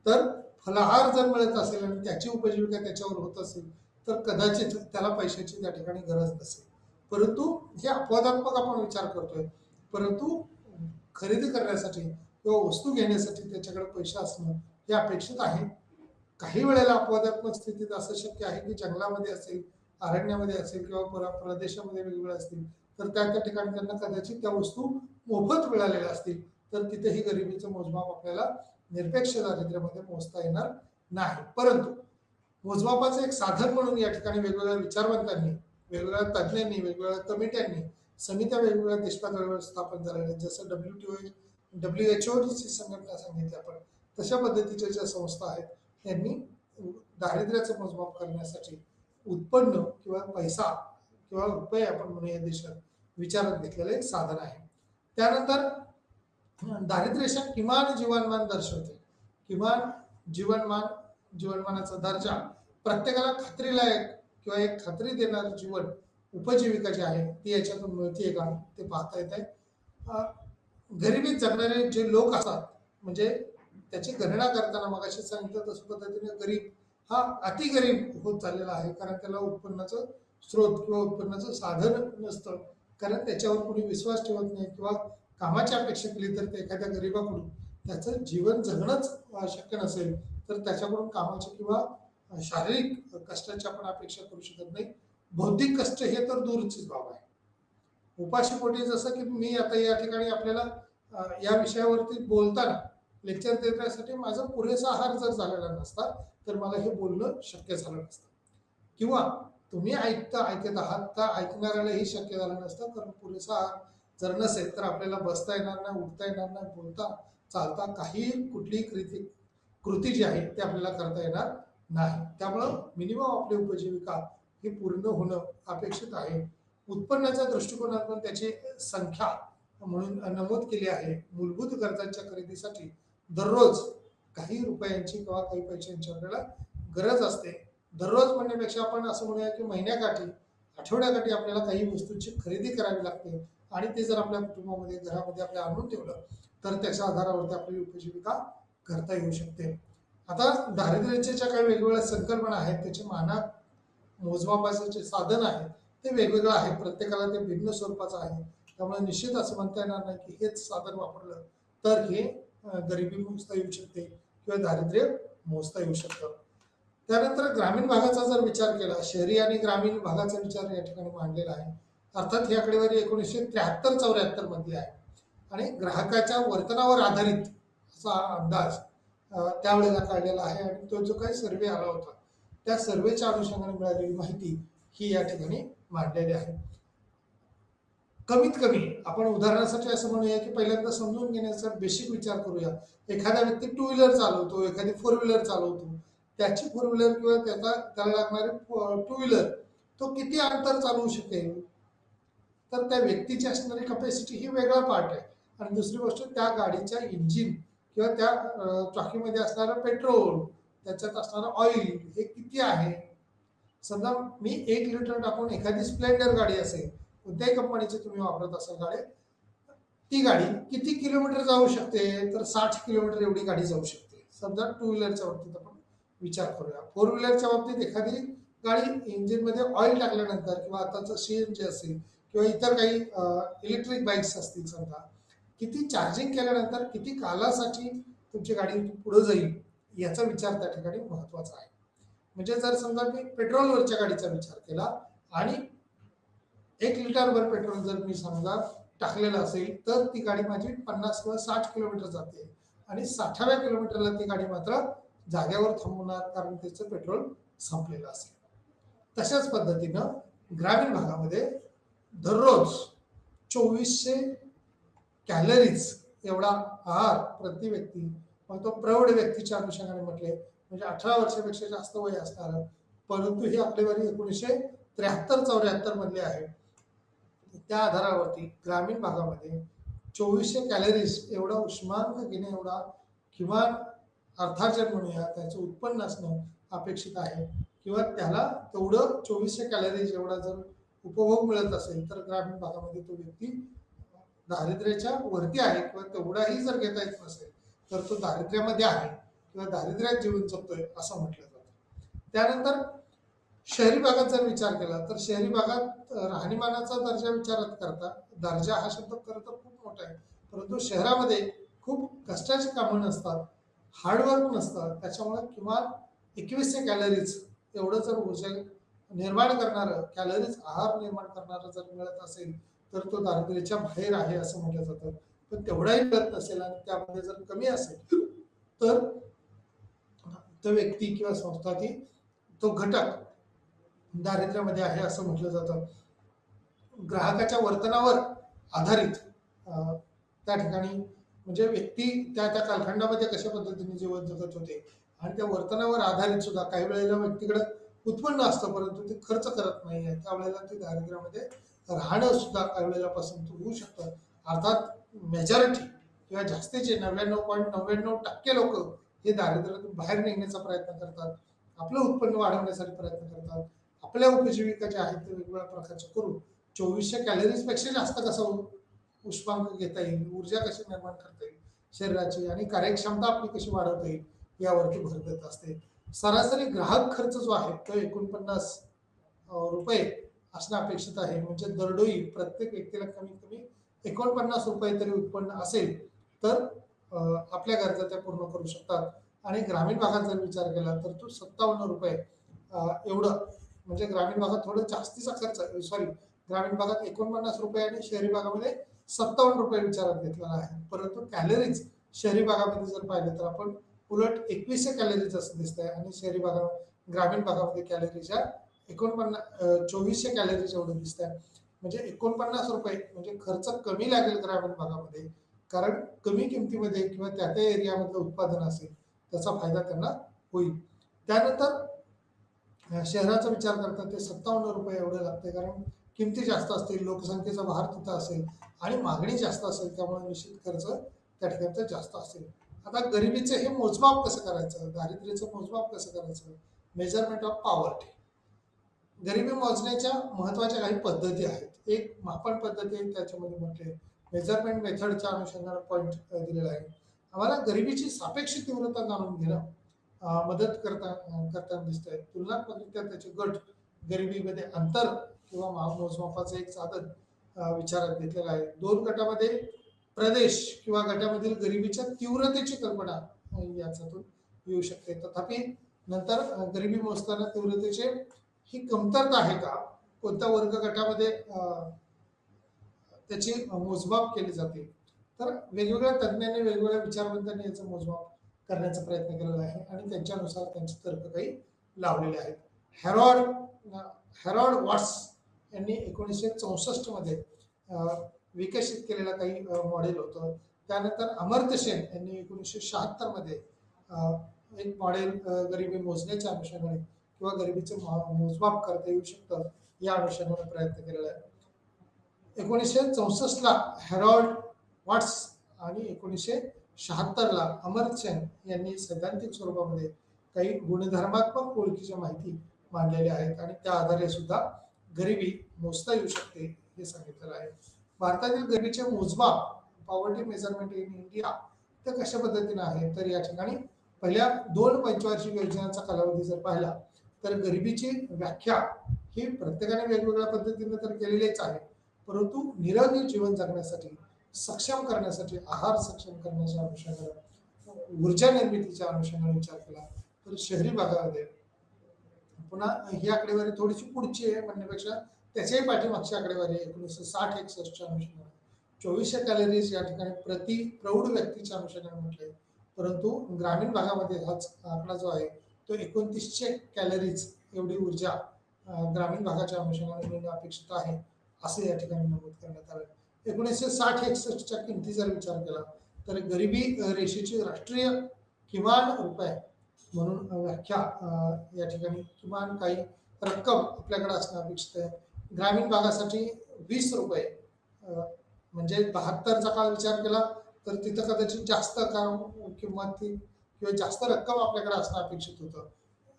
तर फलाहार जर मिळत असेल आणि त्याची उपजीविका त्याच्यावर होत असेल तर कदाचित त्याला पैशाची त्या ठिकाणी गरज नसेल. परंतु हे अपवादात्मक आपण विचार करतोय. परंतु खरेदी करण्यासाठी किंवा वस्तू घेण्यासाठी त्याच्याकडे पैसे असणं हे अपेक्षित आहे. काही वेळेला अपवादात्मक स्थितीत असं शक्य आहे की जंगलामध्ये असेल अरण्यामध्ये असेल किंवा प्रदेशामध्ये वेगवेगळे असतील तर त्या ठिकाणी त्यांना कदाचित त्या वस्तू मोफत मिळालेल्या असतील तर तिथेही गरिबीचं मोजमाप आपल्याला निरपेक्ष दारिद्र्यामध्ये मोजता येणार नाही. परंतु मोजमापाचं एक साधन म्हणून या ठिकाणी वेगवेगळ्या विचारवंतांनी वेगवेगळ्या तज्ज्ञांनी वेगवेगळ्या कमिट्यांनी समित्या वेगवेगळ्या देशपातळीवर स्थापन झालेल्या जसं WHO ची संघटना सांगितली आपण तशा पद्धतीच्या ज्या संस्था आहेत त्यांनी दारिद्र्याचं मोजमाप करण्यासाठी उत्पन्न किंवा पैसा किंवा रुपये आपण म्हणूया देशात विचारात घेतलेलं एक साधन आहे. त्यानंतर दारिद्र्य किमान जीवनमान दर्शवते. किमान जीवनमानाचा दर्जा प्रत्येकाला खात्रीलायक किंवा एक खात्री देणारं जीवन उपजीविका जी आहे ती याच्यातून मिळते का ते पाहता येत आहे. गरिबीत जगणारे जे लोक असतात म्हणजे त्याची गणना करताना मगाशी सांगितलं तसं पद्धतीने गरीब हा अति गरीब होत चाललेला आहे कारण त्याला उत्पन्नाचं स्रोत किंवा उत्पन्नाचं साधन नसतं कारण त्याच्यावर कोणी विश्वास ठेवत नाही किंवा कामाची अपेक्षा केली तर एखाद्या गरीबाकडून त्याचं जीवन जगणंच शक्य नसेल तर त्याच्याकडून कामाची किंवा शारीरिक कष्टाची आपण अपेक्षा करू शकत नाही. बौद्धिक कष्ट हे तर दूरचीच बाब आहे. उपाशीपोटी जसं की मी आता या ठिकाणी आपल्याला या विषयावरती बोलताना लेक्चर देण्यासाठी माझा पुरेसा आहार जर झालेला नसता तर मला हे बोलणं शक्य झालं नसतं किंवा तुम्ही ऐकत आहात तर ऐकणाऱ्याला हे शक्य झालं नसतं कारण पुरेसा आहार जर नसेल तर आपल्याला बसता येणार नाही उठता येणार नाही बोलता चालता काही कुठलीही कृती जी आहे ती आपल्याला करता येणार नाही. त्यामुळं मिनिमम आपली उपजीविका ही पूर्ण होणं अपेक्षित आहे. उत्पन्नाच्या दृष्टिकोनातून त्याची संख्या म्हणून नमूद केली आहे. मूलभूत गरजांच्या खरेदीसाठी दररोज काही रुपयांची किंवा काही पैशांची आपल्याला गरज असते. दररोज म्हणण्यापेक्षा आपण असं म्हणूया की महिन्याकाठी आठवड्याकाठी आपल्याला काही वस्तूंची खरेदी करावी लागते आणि ते जर आपल्या कुटुंबामध्ये घरामध्ये आपल्या आणून ठेवलं तर त्याच्या आधारावरती आपली उपजीविका करता येऊ शकते. आता दारिद्र्याच्या ज्या काही वेगवेगळ्या संकल्पना आहेत त्याचे मानक मोजमापाचं जे साधन आहे ते वेगवेगळं आहे. प्रत्येकाला ते भिन्न स्वरूपाचं आहे. त्यामुळे निश्चित असं म्हणता येणार नाही की हेच साधन वापरलं तर हे गरिबी मोजता येऊ शकते किंवा दारिद्र्य मोजता येऊ शकतं. त्यानंतर ग्रामीण भागाचा जर विचार केला शहरी आणि ग्रामीण भागाचा विचार या ठिकाणी मांडलेला आहे. अर्थात ही आकडेवारी 1973-74 मध्ये आहे आणि ग्राहकाच्या वर्तनावर आधारित असा अंदाज त्यावेळेला काढलेला आहे आणि तो जो काही सर्वे आला होता त्या सर्वेच्या अनुषंगाने मिळालेली माहिती ही या ठिकाणी मांडलेली आहे. कमीत कमी आपण उदाहरणासाठी असं म्हणूया की पहिल्यांदा समजून घेण्याचा बेसिक विचार करूया. एखादा व्यक्ती टू व्हीलर चालवतो, एखादी फोर व्हीलर चालवतो, त्याची फोर व्हीलर किंवा त्याला लागणारे टू व्हीलर तो किती अंतर चालवू शकेल, तर त्या व्यक्तीची असणारी कपॅसिटी ही वेगळा पार्ट आहे. आणि दुसरी गोष्ट त्या गाडीच्या इंजिन किंवा त्या चाकीमध्ये असणारं पेट्रोल, त्याच्यात असणारं ऑइल हे किती आहे. समजा मी 1 लिटर टाकून एखादी स्प्लेंडर गाडी असेल, कोणत्याही कंपनीची तुम्ही वापरत असाल गाडी, ती गाडी किती किलोमीटर जाऊ शकते, तर 60 किलोमीटर एवढी गाडी जाऊ शकते. समजा टू व्हीलरच्या बाबतीत आपण विचार करूया. फोर व्हीलरच्या बाबतीत एखादी गाडी इंजिनमध्ये ऑइल टाकल्यानंतर किंवा आताचं सीएनजी असेल किंवा इतर काही इलेक्ट्रिक बाईक्स असतील, समजा किती चार्जिंग केल्यानंतर किती कालासाठी तुमची गाडी पुढे जाईल याचा विचार त्या ठिकाणी महत्वाचा आहे. म्हणजे जर समजा मी पेट्रोलवरच्या गाडीचा विचार केला आणि 1 लिटरभर पेट्रोल जर मी समजा टाकलेलं असेल, तर ती गाडी माझी 50 किंवा 60 किलोमीटर जाते आणि 60व्या किलोमीटरला ती गाडी मात्र जाग्यावर थांबवणार, कारण त्याचं पेट्रोल संपलेलं असेल. तशाच पद्धतीनं ग्रामीण भागामध्ये दररोज 2400 कॅलरीज एवढा आहार प्रति व्यक्ती, मग तो प्रौढ व्यक्तीच्या अनुषंगाने म्हटले म्हणजे 18 वर्षापेक्षा जास्त वय असणार, परंतु ही आकडेवारी 1973-74 मधली आहे. त्या आधारावरती ग्रामीण भागामध्ये 2400 कॅलरीज एवढा उष्मांक घेणे, एवढा किमान अर्थार्जन म्हणूया त्याचं उत्पन्न असणं अपेक्षित आहे, किंवा त्याला तेवढं 2400 कॅलरीज एवढा जर उपभोग मिळत असेल तर ग्रामीण भागामध्ये तो व्यक्ती दारिद्र्याच्या वरती आहे, किंवा तेवढाही जर घेता येत नसेल तर तो दारिद्र्यामध्ये आहे किंवा दारिद्र्यात जीवन जगतोय असं म्हटलं जातं. त्यानंतर शहरी भागात जर विचार केला तर शहरी भागात राहणीमानाचा दर्जा विचारात करता, दर्जा हा शब्द खरं तर खूप मोठा आहे, परंतु शहरामध्ये खूप कष्टाची कामं नसतात, हार्डवर्क नसतात, त्याच्यामुळे किमान 2100 कॅलरीज एवढं जर ऊर्जा निर्माण करणारं, कॅलरीज आहार निर्माण करणारं जर मिळत असेल तर तो दारिद्र्याच्या बाहेर आहे असं म्हटलं जातं. पण तेवढाही मिळत नसेल आणि त्यामध्ये जर कमी असेल तर तो व्यक्ती किंवा संस्था ती तो घटक दारिद्र्यामध्ये आहे असं म्हटलं जातं. ग्राहकाच्या वर्तनावर आधारित त्या ठिकाणी म्हणजे व्यक्ती त्या त्या कालखंडामध्ये कशा पद्धतीने जीवन जगत होते आणि त्या वर्तनावर आधारित सुद्धा काही वेळेला व्यक्तीकडे उत्पन्न असतं परंतु ते खर्च करत नाही आहे, त्यावेळेला ते दारिद्र्यामध्ये राहणं सुद्धा काही वेळेला पसंत होऊ शकतं. अर्थात मेजॉरिटी किंवा जास्तीचे 99.99% लोक हे दारिद्र्यातून बाहेर निघण्याचा प्रयत्न करतात, आपलं उत्पन्न वाढवण्यासाठी प्रयत्न करतात, आपल्या उपजीविका ज्या आहेत ते वेगवेगळ्या प्रकारच्या करून 2400 कॅलरीज पेक्षा जास्त कसं उष्मांक घेता येईल, ऊर्जा कशी निर्माण करता येईल शरीराची आणि कार्यक्षमता आपली कशी वाढवता येईल यावरती भर देत असते. सरासरी ग्राहक खर्च जो आहे तो 49 रुपये असणं अपेक्षित आहे. म्हणजे दरडोई प्रत्येक व्यक्तीला कमीत कमी 49 रुपये तरी उत्पन्न असेल तर आपल्या गरजा त्या पूर्ण करू शकतात. आणि ग्रामीण भागात जर विचार केला तर तो 57 रुपये एवढं, म्हणजे ग्रामीण भागात थोडं जास्तीचा खर्च, सॉरी, ग्रामीण भागात 49 रुपये आणि शहरी भागामध्ये 57 रुपये विचारात घेतलेला आहे. परंतु कॅलरीज शहरी भागामध्ये जर पाहिलं तर आपण उलट 2100 कॅलरीज असं दिसत आहे आणि शहरी भागात ग्रामीण भागामध्ये कॅलरीच्या 2400 कॅलरीज एवढं दिसत आहे. म्हणजे 49 रुपये म्हणजे खर्च कमी लागेल ग्रामीण भागामध्ये, कारण कमी किमतीमध्ये किंवा त्या त्या एरियामधलं उत्पादन असेल त्याचा फायदा त्यांना होईल. त्यानंतर शहराचा विचार करता ते 57 रुपये एवढे लागते, कारण किमती जास्त असतील, लोकसंख्येचा भार तिथं असेल आणि मागणी जास्त असेल, त्यामुळे निश्चित खर्च त्या ठिकाणचा जास्त असेल. आता गरिबीचं हे मोजमाप कसं करायचं, दारिद्र्याचं मोजमाप कसं करायचं, मेजरमेंट ऑफ पॉवर्टी. गरिबी मोजण्याच्या महत्वाच्या काही पद्धती आहेत. एक मापन पद्धती आहे, त्याच्यामध्ये म्हटले मेजरमेंट मेथडच्या अनुषंगाने पॉईंट दिलेला आहे. आम्हाला गरिबीची सापेक्ष तीव्रता जाणून घेणं मदत करताना दिसतंय. तुलनात्मकरित्या त्याचे गट गरिबीमध्ये अंतर किंवा मोजमापाचं एक साधन विचारात घेतलेलं आहे. 2 गटामध्ये प्रदेश किंवा गटामधील गरिबीच्या तीव्रतेची कल्पना याच्यातून येऊ शकते. तथापि नंतर गरिबी मोजताना तीव्रतेचे ही कमतरता आहे का, कोणत्या वर्ग गटामध्ये त्याची मोजमाप केली जाते, तर वेगवेगळ्या तज्ञांनी वेगवेगळ्या विचारवंतांनी याचं मोजमाप करण्याचा प्रयत्न केलेला आहे आणि त्यांच्यानुसार त्यांचे तर्क काही लावलेले आहेत. हॅरॉड हॅरॉड वॉट्स यांनी 1964 मध्ये विकसित केलेलं काही मॉडेल होतं. त्यानंतर अमर्त्य सेन यांनी 1976 मध्ये एक मॉडेल गरिबी मोजण्याच्या अनुषंगाने किंवा गरिबीचे मोजमाप करता येऊ शकतं या अनुषंगाने प्रयत्न केलेला आहे. 1964 ला हॅरॉल्ड वॉट्स आणि 1976 अमर्त्य सेन यांनी सैद्धांतिक स्वरूपामध्ये काही गुणधर्मात्मक ओळखीच्या माहिती मांडलेल्या आहेत आणि त्या आधारे सुद्धा गरिबी मोजता येऊ शकते हे सांगितलेलं आहे. भारतातील गरिबीचे मोजमाप पॉवर्टी मेजरमेंट इन इंडिया ते कशा पद्धतीने आहे तर या ठिकाणी पहिल्या 2 पंचवार्षिक योजनांचा कालावधी जर पाहिला तर गरिबीची व्याख्या ही प्रत्येकाने वेगवेगळ्या पद्धतीने तर केलेलीच आहे, परंतु निरोगी जीवन जगण्यासाठी सक्षम करण्यासाठी आहार सक्षम करण्याच्या अनुषंगाने ऊर्जा निर्मितीच्या अनुषंगाने विचार केला तर शहरी भागामध्ये पुन्हा ही आकडेवारी थोडीशी पुढची आहे म्हणण्यापेक्षा त्याच्याही पाठीमागची आकडेवारी 1960-61 अनुषंगाने 2400 कॅलरीज या ठिकाणी प्रति प्रौढ व्यक्तीच्या अनुषंगाने म्हटले, परंतु ग्रामीण भागामध्ये हाच आकडा जो आहे तो 2900 कॅलरीज एवढी ऊर्जा ग्रामीण भागाच्या अनुषंगाने मिळणे अपेक्षित आहे असे या ठिकाणी नमूद करण्यात आले. 1960-61च्या किमती जर विचार केला तर गरिबी रेषेची राष्ट्रीय किमान रुपये म्हणून व्याख्या या ठिकाणी किमान काही रक्कम आपल्याकडे असणं अपेक्षित आहे. ग्रामीण भागासाठी 20 रुपये म्हणजे 72चा काळ विचार केला तर तिथं कदाचित जास्त किंमत किंवा जास्त रक्कम आपल्याकडे असणं अपेक्षित होतं.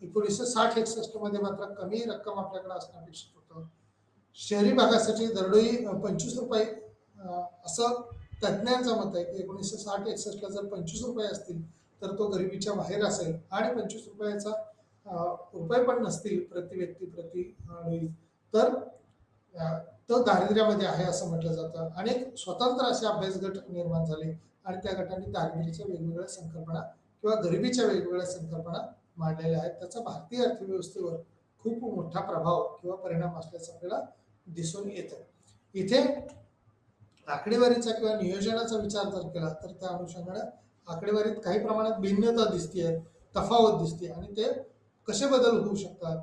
1960-61 मध्ये मात्र कमी रक्कम आपल्याकडे असणं अपेक्षित होतं. शहरी भागासाठी दरडोई 25 रुपये असं तज्ज्ञांचं मत आहे की 1960-61 ला जर 25 रुपये असतील तर तो गरिबीच्या बाहेर असेल आणि 25 रुपयाचा रुपये पण नसतील प्रति व्यक्ती प्रति तर तो दारिद्र्यामध्ये आहे असं म्हटलं जातं. अनेक स्वतंत्र असे अभ्यास गट निर्माण झाले आणि त्या गटांनी दारिद्र्याच्या वेगवेगळ्या संकल्पना किंवा गरिबीच्या वेगवेगळ्या संकल्पना मांडलेल्या आहेत. त्याचा भारतीय अर्थव्यवस्थेवर खूप मोठा प्रभाव किंवा परिणाम असल्याचं आपल्याला दिसून येतं. इथे आकडेवारीचा किंवा नियोजनाचा विचार जर केला तर त्या अनुषंगाने आकडेवारीत काही प्रमाणात भिन्नता दिसते, तफावत दिसते आणि ते कसे बदल होऊ शकतात.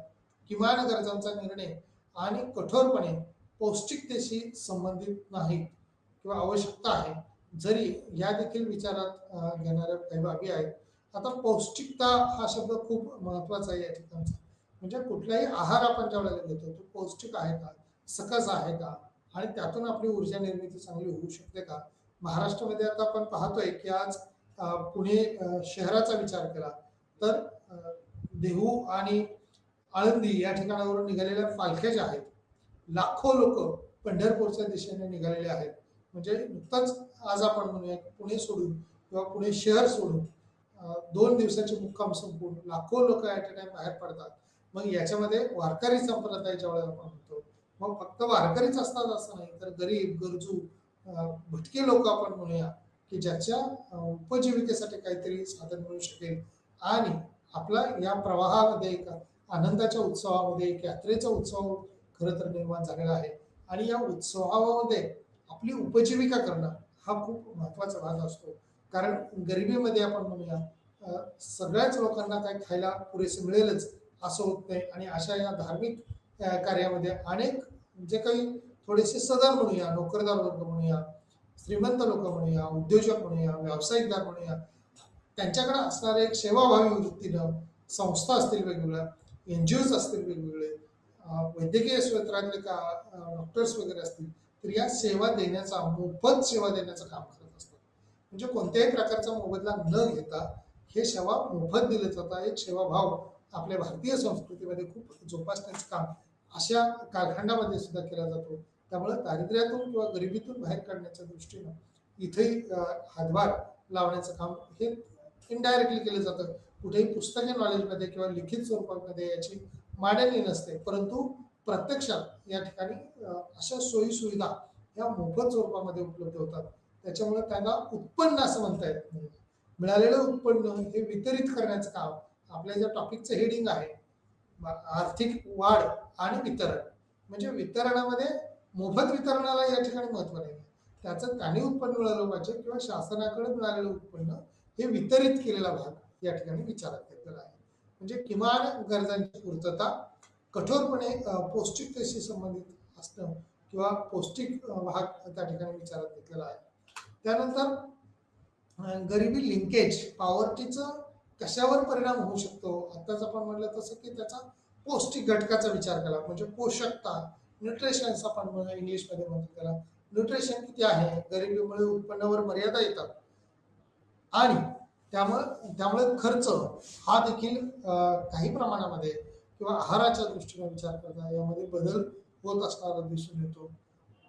किमान गरजांचा निर्णय आणि कठोरपणे पौष्टिकतेशी संबंधित नाहीत किंवा आवश्यकता आहे, जरी या देखील विचारात घेणाऱ्या काही बाबी आहेत. आता पौष्टिकता हा शब्द खूप महत्वाचा आहे या ठिकाणचा. म्हणजे कुठलाही आहार आपण ज्यावेळेला घेतो तो पौष्टिक आहे का, सकस आहे का आणि त्यातून आपली ऊर्जा निर्मिती चांगली होऊ शकते का. महाराष्ट्रामध्ये आता आपण पाहतोय की आज पुणे शहराचा विचार केला तर देहू आणि आळंदी या ठिकाणावरून निघालेल्या पालख्या ज्या आहेत, लाखो लोक पंढरपूरच्या दिशेने निघालेले आहेत. म्हणजे नुकताच आज आपण म्हणूया पुणे सोडून किंवा पुणे शहर सोडून 2 दिवसाचे मुक्काम संपून लाखो लोक या ठिकाणी बाहेर पडतात. मग याच्यामध्ये वारकरी संप्रदाय ज्या वेळेला आपण म्हणतो मग फक्त वारकरीच असतात असं नाही तर गरीब गरजू भटके लोक आपण म्हणूया की ज्याच्या उपजीविकेसाठी काहीतरी साधन मिळू शकेल आणि आपला या प्रवाहामध्ये एक आनंदाच्या उत्सवामध्ये एक यात्रेचा उत्सव खरं तर निर्माण झालेला आहे आणि या उत्सवामध्ये आपली उपजीविका करणं हा खूप महत्वाचा भाग असतो. कारण गरिबीमध्ये आपण म्हणूया सगळ्याच लोकांना काही खायला पुरेसे मिळेलच असं होत नाही आणि अशा या धार्मिक कार्यामध्ये अनेक जे काही थोडेसे सदर म्हणूया, नोकरदार वर्ग म्हणूया, श्रीमंत लोक म्हणूया, उद्योजक म्हणूया, व्यावसायिकदार म्हणूया, त्यांच्याकडे असणारे एक सेवाभावी वृत्तीनं संस्था असतील वेगवेगळ्या, NGOs असतील वेगवेगळे, वैद्यकीय क्षेत्रातले का डॉक्टर्स वगैरे असतील तर या सेवा देण्याचा मोफत सेवा देण्याचं काम करत असतात. म्हणजे कोणत्याही प्रकारचा मोबदला न घेता हे सेवा मोफत दिले जातात. एक सेवाभाव आपल्या भारतीय संस्कृतीमध्ये खूप जोपासण्याचं काम अशा कालखंडामध्ये सुद्धा केला जातो. त्यामुळे दारिद्र्यातून किंवा गरिबीतून बाहेर काढण्याच्या दृष्टीनं इथेही हातभार लावण्याचं काम हे इनडायरेक्टली केलं जातं. कुठेही पुस्तकी नॉलेजमध्ये किंवा लिखित स्वरूपामध्ये याची मांडणी नसते, परंतु प्रत्यक्षात या ठिकाणी अशा सोयी सुविधा या मोफत स्वरूपामध्ये उपलब्ध होतात. त्याच्यामुळे त्यांना उत्पन्न असं म्हणता येत नाही. मिळालेलं उत्पन्न हे वितरित करण्याचं काम आपल्या ज्या टॉपिकचं हेडिंग आहे आर्थिक वाढ आणि वितरण, म्हणजे वितरणामध्ये मोफत वितरणाला या ठिकाणी महत्व नाही. त्याचं त्यांनी उत्पन्न मिळालं पाहिजे किंवा शासनाकडे मिळालेलं उत्पन्न हे वितरित केलेला भाग या ठिकाणी विचारात घेतलेला आहे. म्हणजे किमान गरजांची पूर्तता, कठोरपणे पौष्टिकतेशी संबंधित असणं किंवा पौष्टिक भाग त्या ठिकाणी विचारात घेतलेला आहे. त्यानंतर गरिबी लिंकेज, पॉवर्टीचं कशावर परिणाम होऊ शकतो, आताच आपण म्हटलं तसं की त्याचा पौष्टिक घटकाचा विचार केला म्हणजे पोषकता, न्यूट्रिशन्स आपण इंग्लिशमध्ये म्हणतो त्याला, न्यूट्रिशन किती आहे, गरिबीमुळे उत्पन्नावर मर्यादा येतात आणि त्यामुळे त्यामुळे खर्च हा देखील काही प्रमाणामध्ये किंवा आहाराच्या दृष्टीने विचार करता यामध्ये बदल होत असताना दिसून येतो.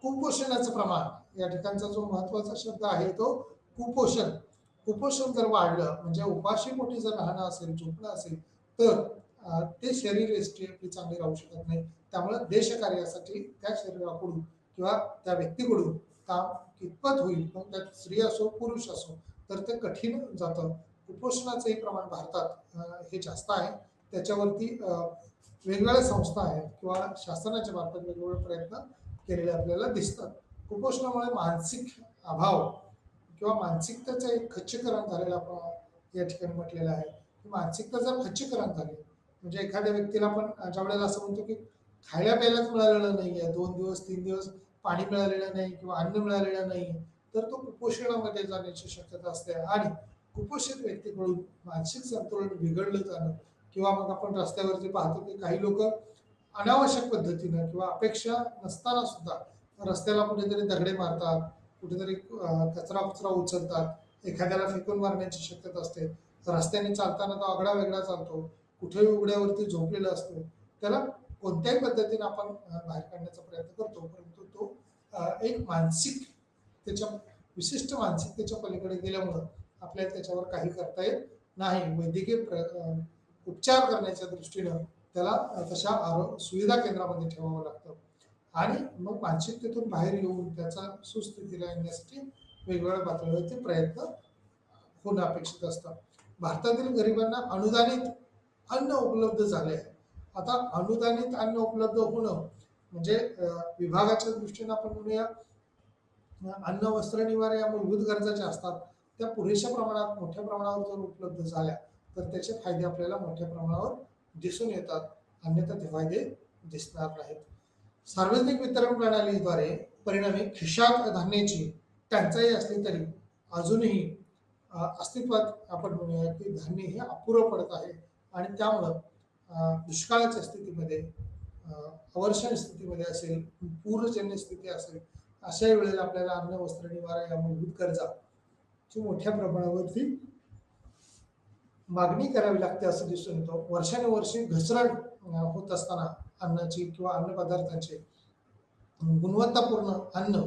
कुपोषणाचं प्रमाण या ठिकाणचा जो महत्वाचा शब्द आहे तो कुपोषण. कुपोषण जर वाढलं म्हणजे उपाशी पोटी जर राहणं असेल, झोपणं असेल तर ते शरीर यष्टी आपली चांगली राहू शकत नाही. त्यामुळे देशकार्यासाठी त्या शरीराकडून किंवा त्या व्यक्तीकडून काम कितपत होईल, मग त्यात स्त्री असो पुरुष असो, तर ते कठीण जातं. कुपोषणाचंही प्रमाण भारतात हे जास्त आहे. त्याच्यावरती वेगवेगळ्या संस्था आहेत किंवा शासनाच्या मार्फत वेगवेगळे प्रयत्न केलेले आपल्याला दिसतात. कुपोषणामुळे मानसिक अभाव किंवा मानसिकतेचं एक खच्चीकरण झालेलं आपण या ठिकाणी म्हटलेलं आहे. मानसिकता जर खच्चीकरण झाली म्हणजे एखाद्या व्यक्तीला आपण ज्या वेळेला असं म्हणतो की खायला प्यायलाच मिळालेलं नाहीये, 2 दिवस 3 दिवस पाणी मिळालेलं नाही किंवा अन्न मिळालेलं नाही, तर तो कुपोषणामध्ये जाण्याची शक्यता असते आणि कुपोषित व्यक्तीकडून मानसिक संतुलन बिघडलं जाणं किंवा मग आपण रस्त्यावरती पाहतो की काही लोक अनावश्यक पद्धतीनं किंवा अपेक्षा नसताना सुद्धा रस्त्याला कुठेतरी दगडे मारतात, कुठेतरी कचरा कचरा उचलतात, एखाद्याला फेकून मारण्याची शक्यता असते. रस्त्याने चालताना तो आगळा वेगळा चालतो, कुठेही उघड्यावरती झोपलेला असतो. त्याला कोणत्याही पद्धतीने आपण बाहेर काढण्याचा प्रयत्न करतो, परंतु तो एक मानसिक त्याच्या विशिष्ट मानसिकतेच्या पलीकडे गेल्यामुळं आपल्याला त्याच्यावर काही करता येत नाही. वैद्यकीय उपचार करण्याच्या दृष्टीनं त्याला तशा सुविधा केंद्रामध्ये ठेवावं लागतं आणि मग मानसिकतेतून बाहेर येऊन त्याचा सुस्थितीला आणण्यासाठी वेगवेगळ्या पातळीवरती प्रयत्न होणं अपेक्षित असतं. भारतातील गरिबांना अनुदानित अन्न उपलब्ध झाले आहे. आता अनुदानित अन्न उपलब्ध होणं म्हणजे विभागाच्या दृष्टीनं आपण म्हणूया अन्न वस्त्र निवारा या मूलभूत गरजा ज्या असतात त्या पुरेशा प्रमाणात मोठ्या प्रमाणावर जर उपलब्ध झाल्या तर त्याचे फायदे आपल्याला मोठ्या प्रमाणावर दिसून येतात, अन्यथा ते फायदे दिसणार नाहीत. सार्वजनिक वितरण प्रणालीद्वारे परिणामी खिशात धान्याची टंचाई असली तरी अजूनही अस्तित्वात आपण म्हणूया की धान्य हे अपुरं पडत आहे आणि त्यामुळं दुष्काळाच्या स्थितीमध्ये अवर्षण स्थितीमध्ये असेल, पूरजन्य स्थिती असेल, अशा वेळेला आपल्याला अन्न वस्त्र निवारा या मूलभूत गरजा ची मोठ्या प्रमाणावरती मागणी करावी लागते असं दिसून येतो. वर्षानुवर्षे घसरण होत असताना अन्नाची किंवा अन्न पदार्थांचे गुणवत्तापूर्ण अन्न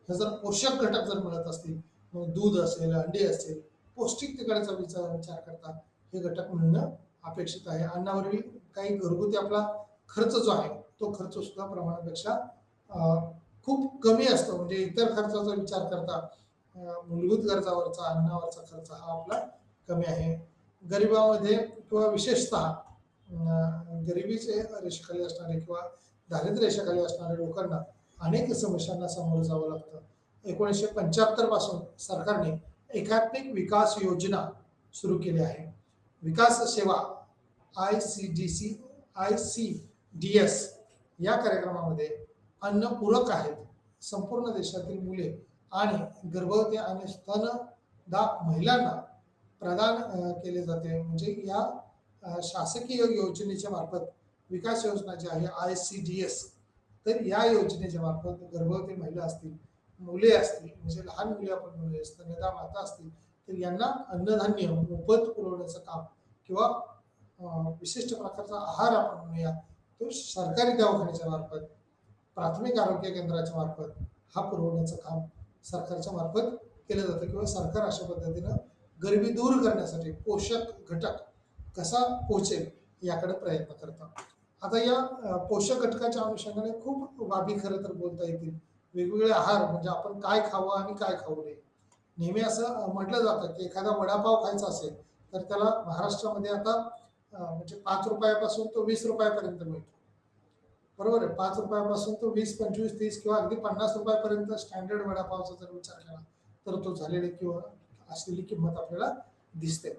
हे जर पोषक घटक जर मिळत असतील, मग दूध असेल, अंडी असेल, पौष्टिकतेकडचा विचार करता हे घटक मिळणं अपेक्षित आहे. अन्नावरील काही घरगुती आपला खर्च जो आहे तो खर्च सुद्धा प्रमाणापेक्षा खूप कमी असतो. म्हणजे इतर खर्चाचा विचार करता मूलभूत गरजावरचा अन्नावरचा खर्च हा आपला कमी आहे. गरिबामध्ये किंवा विशेषतः गरिबीचे रेषेखाली असणारे किंवा दारिद्र्य रेषेखाली असणाऱ्या लोकांना अनेक समस्यांना सामोरं जावं लागतं. 1975 पासून सरकारने एकात्मिक विकास योजना सुरू केली आहे. विकास सेवा ICDS या कार्यक्रमामध्ये अन्न पूरक आहेत. संपूर्ण देशातील मुले आणि गर्भवती आणि स्तनदा महिलांना प्रदान केले जाते. म्हणजे या शासकीय योजनेच्या मार्फत विकास योजना जी आहे ICDS, तर या योजनेच्या मार्फत गर्भवती महिला असतील, मुले असतील, म्हणजे लहान मुले आपण म्हणूया, स्तनदा माता असतील, तर यांना अन्नधान्य मोफत पुरवण्याचं काम किंवा विशिष्ट प्रकारचा आहार आपण म्हणूया तो सरकारी दवाखान्याच्या मार्फत, प्राथमिक आरोग्य केंद्राच्या मार्फत हा पुरवण्याचं काम सरकारच्या मार्फत केलं जातं किंवा सरकार अशा पद्धतीनं गरिबी दूर करण्यासाठी पोषक घटक कसा पोहोचेल याकडे प्रयत्न करतात. आता या पोषक घटकाच्या अनुषंगाने खूप बाबी खरं तर बोलता येतील. वेगवेगळे आहार म्हणजे आपण काय खावं आणि काय खाऊ नये. नेहमी असं म्हटलं जातं की एखादा वडापाव खायचा असेल तर त्याला महाराष्ट्रामध्ये आता म्हणजे 5 रुपयापासून तो 20 रुपयापर्यंत मिळतो. बरोबर आहे. 5 रुपयापासून तो 20, 25, 30 किंवा अगदी 50 रुपयापर्यंत स्टँडर्ड वडापावचा जर विचार केला तर तो झालेला किंवा असलेली किंमत आपल्याला दिसते.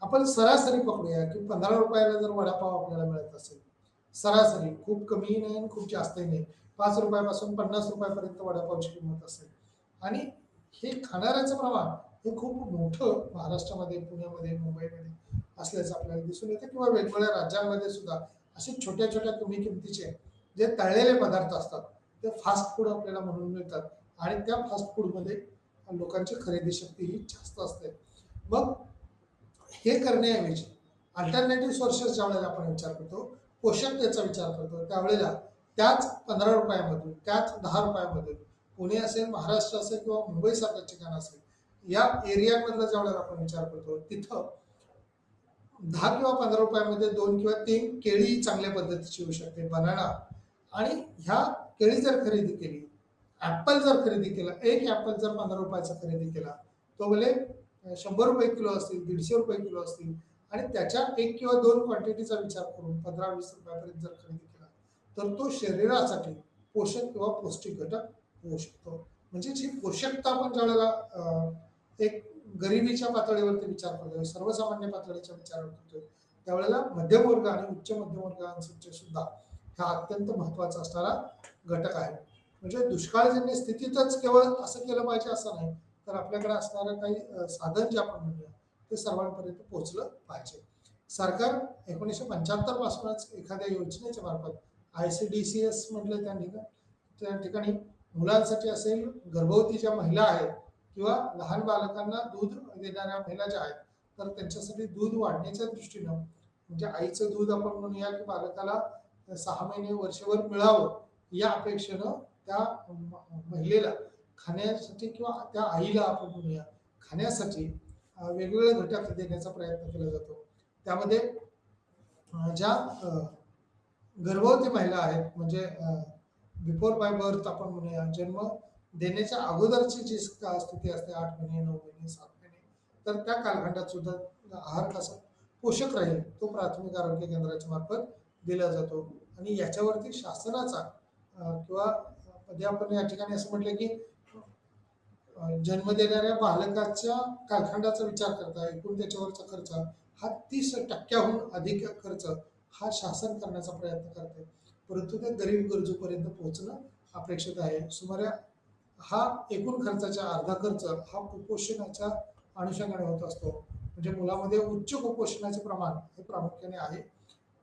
आपण सरासरी पकडूया की 15 रुपयाला जर वडापाव आपल्याला मिळत असेल, सरासरी खूप कमीही नाही आणि खूप जास्तही नाही. 5 रुपयापासून 50 रुपयापर्यंत वडापावची किंमत असेल आणि हे खाणाऱ्याचं प्रमाण हे खूप मोठं महाराष्ट्रामध्ये, पुण्यामध्ये, मुंबईमध्ये असल्याचं आपल्याला दिसून येतं किंवा वेगवेगळ्या राज्यांमध्ये सुद्धा असे छोट्या-छोट्या कमी किमतीचे जे तळलेले पदार्थ असतात, ते फास्ट फूड आपल्याला म्हणून मिळतात आणि त्या फास्ट फूडमध्ये लोकांची खरेदी शक्ती ही जास्त असते. मग हे करण्याऐवजी अल्टरनेटिव्ह सोर्सेस ज्यावेळेला आपण विचार करतो, पोषकतेचा विचार करतो, त्यावेळेला त्याच 15 रुपयामधून, त्याच 10 रुपयामधून पुणे असेल, महाराष्ट्र असेल किंवा मुंबईसारखं ठिकाण असेल, या एरियामधला ज्यावेळेला आपण विचार करतो, तिथं 10 किंवा 15 रुपयामध्ये 2 किंवा 3 केळी चांगल्या पद्धतीची होऊ शकते, बनाना. आणि ह्या केळी जर खरेदी केली, ॲपल जर खरेदी केला, एक ॲपल जर 15 रुपयाचा खरेदी केला, तो भले 100 रुपये किलो असतील, 150 रुपये किलो असतील आणि त्याच्या 1 किंवा 2 क्वांटिटीचा विचार करून 15-20 रुपयापर्यंत जर खरेदी केला, तर तो शरीरासाठी पोषक किंवा पौष्टिक घटक होऊ शकतो. म्हणजे जी पोषकता आपण ज्यावेळेला एक गरिबीच्या पातळीवरती विचार करतोय, सर्वसामान्य पातळीचा विचार करतोय, त्यावेळेला मध्यमवर्ग आणि उच्च मध्यमवर्गांसाठी सुद्धा हा अत्यंत महत्त्वाचा असणारा घटक आहे. म्हणजे दुष्काळजन्य स्थितीतच केवळ असं केलं पाहिजे असं नाही, तर आपल्याकडे असणारं काही साधन जे आपण म्हणूया ते सर्वांपर्यंत पोहोचलं पाहिजे. सरकार 1975 पासूनच एखाद्या योजनेच्या मार्फत ICDCS म्हटलं त्या ठिकाणी मुलांसाठी असेल, गर्भवती ज्या महिला आहेत किंवा लहान बालकांना दूध देणाऱ्या महिला ज्या आहेत, तर त्यांच्यासाठी दूध वाढण्याच्या दृष्टीनं म्हणजे आईचं दूध आपण म्हणूया की बालकाला 6 महिने वर्षभर मिळावं या अपेक्षेनं त्या महिलेला खाण्यासाठी किंवा त्या आईला आपण म्हणूया खाण्यासाठी वेगवेगळे घटक देण्याचा प्रयत्न केला जातो. त्यामध्ये ज्या गर्भवती महिला आहेत म्हणजे बिफोर बाय बर्थ आपण म्हणूया, जन्म देण्याच्या अगोदरची जी स्थिती असते 8 महिने, 9 महिने, 7 महिने, तर त्या कालखंडात सुद्धा आहार कसा पोषक राहील तो प्राथमिक आरोग्य केंद्राच्या मार्फत दिला जातो. आणि याच्यावरती शासनाचा किंवा आपण या ठिकाणी असं म्हटलं की जन्म देणाऱ्या बालकाच्या कालखंडाचा विचार करता एकूण त्याच्यावरचा खर्च हा 30% अधिक खर्च हा शासन करण्याचा प्रयत्न करते, परंतु ते गरीब गरजूपर्यंत पोहोचणं अपेक्षित आहे. सुमारे हा एकूण खर्चाचा अर्धा खर्च हा कुपोषणाच्या अनुषंगाने होत असतो. म्हणजे मुलामध्ये उच्च कुपोषणाचे प्रमाण हे प्रामुख्याने आहे.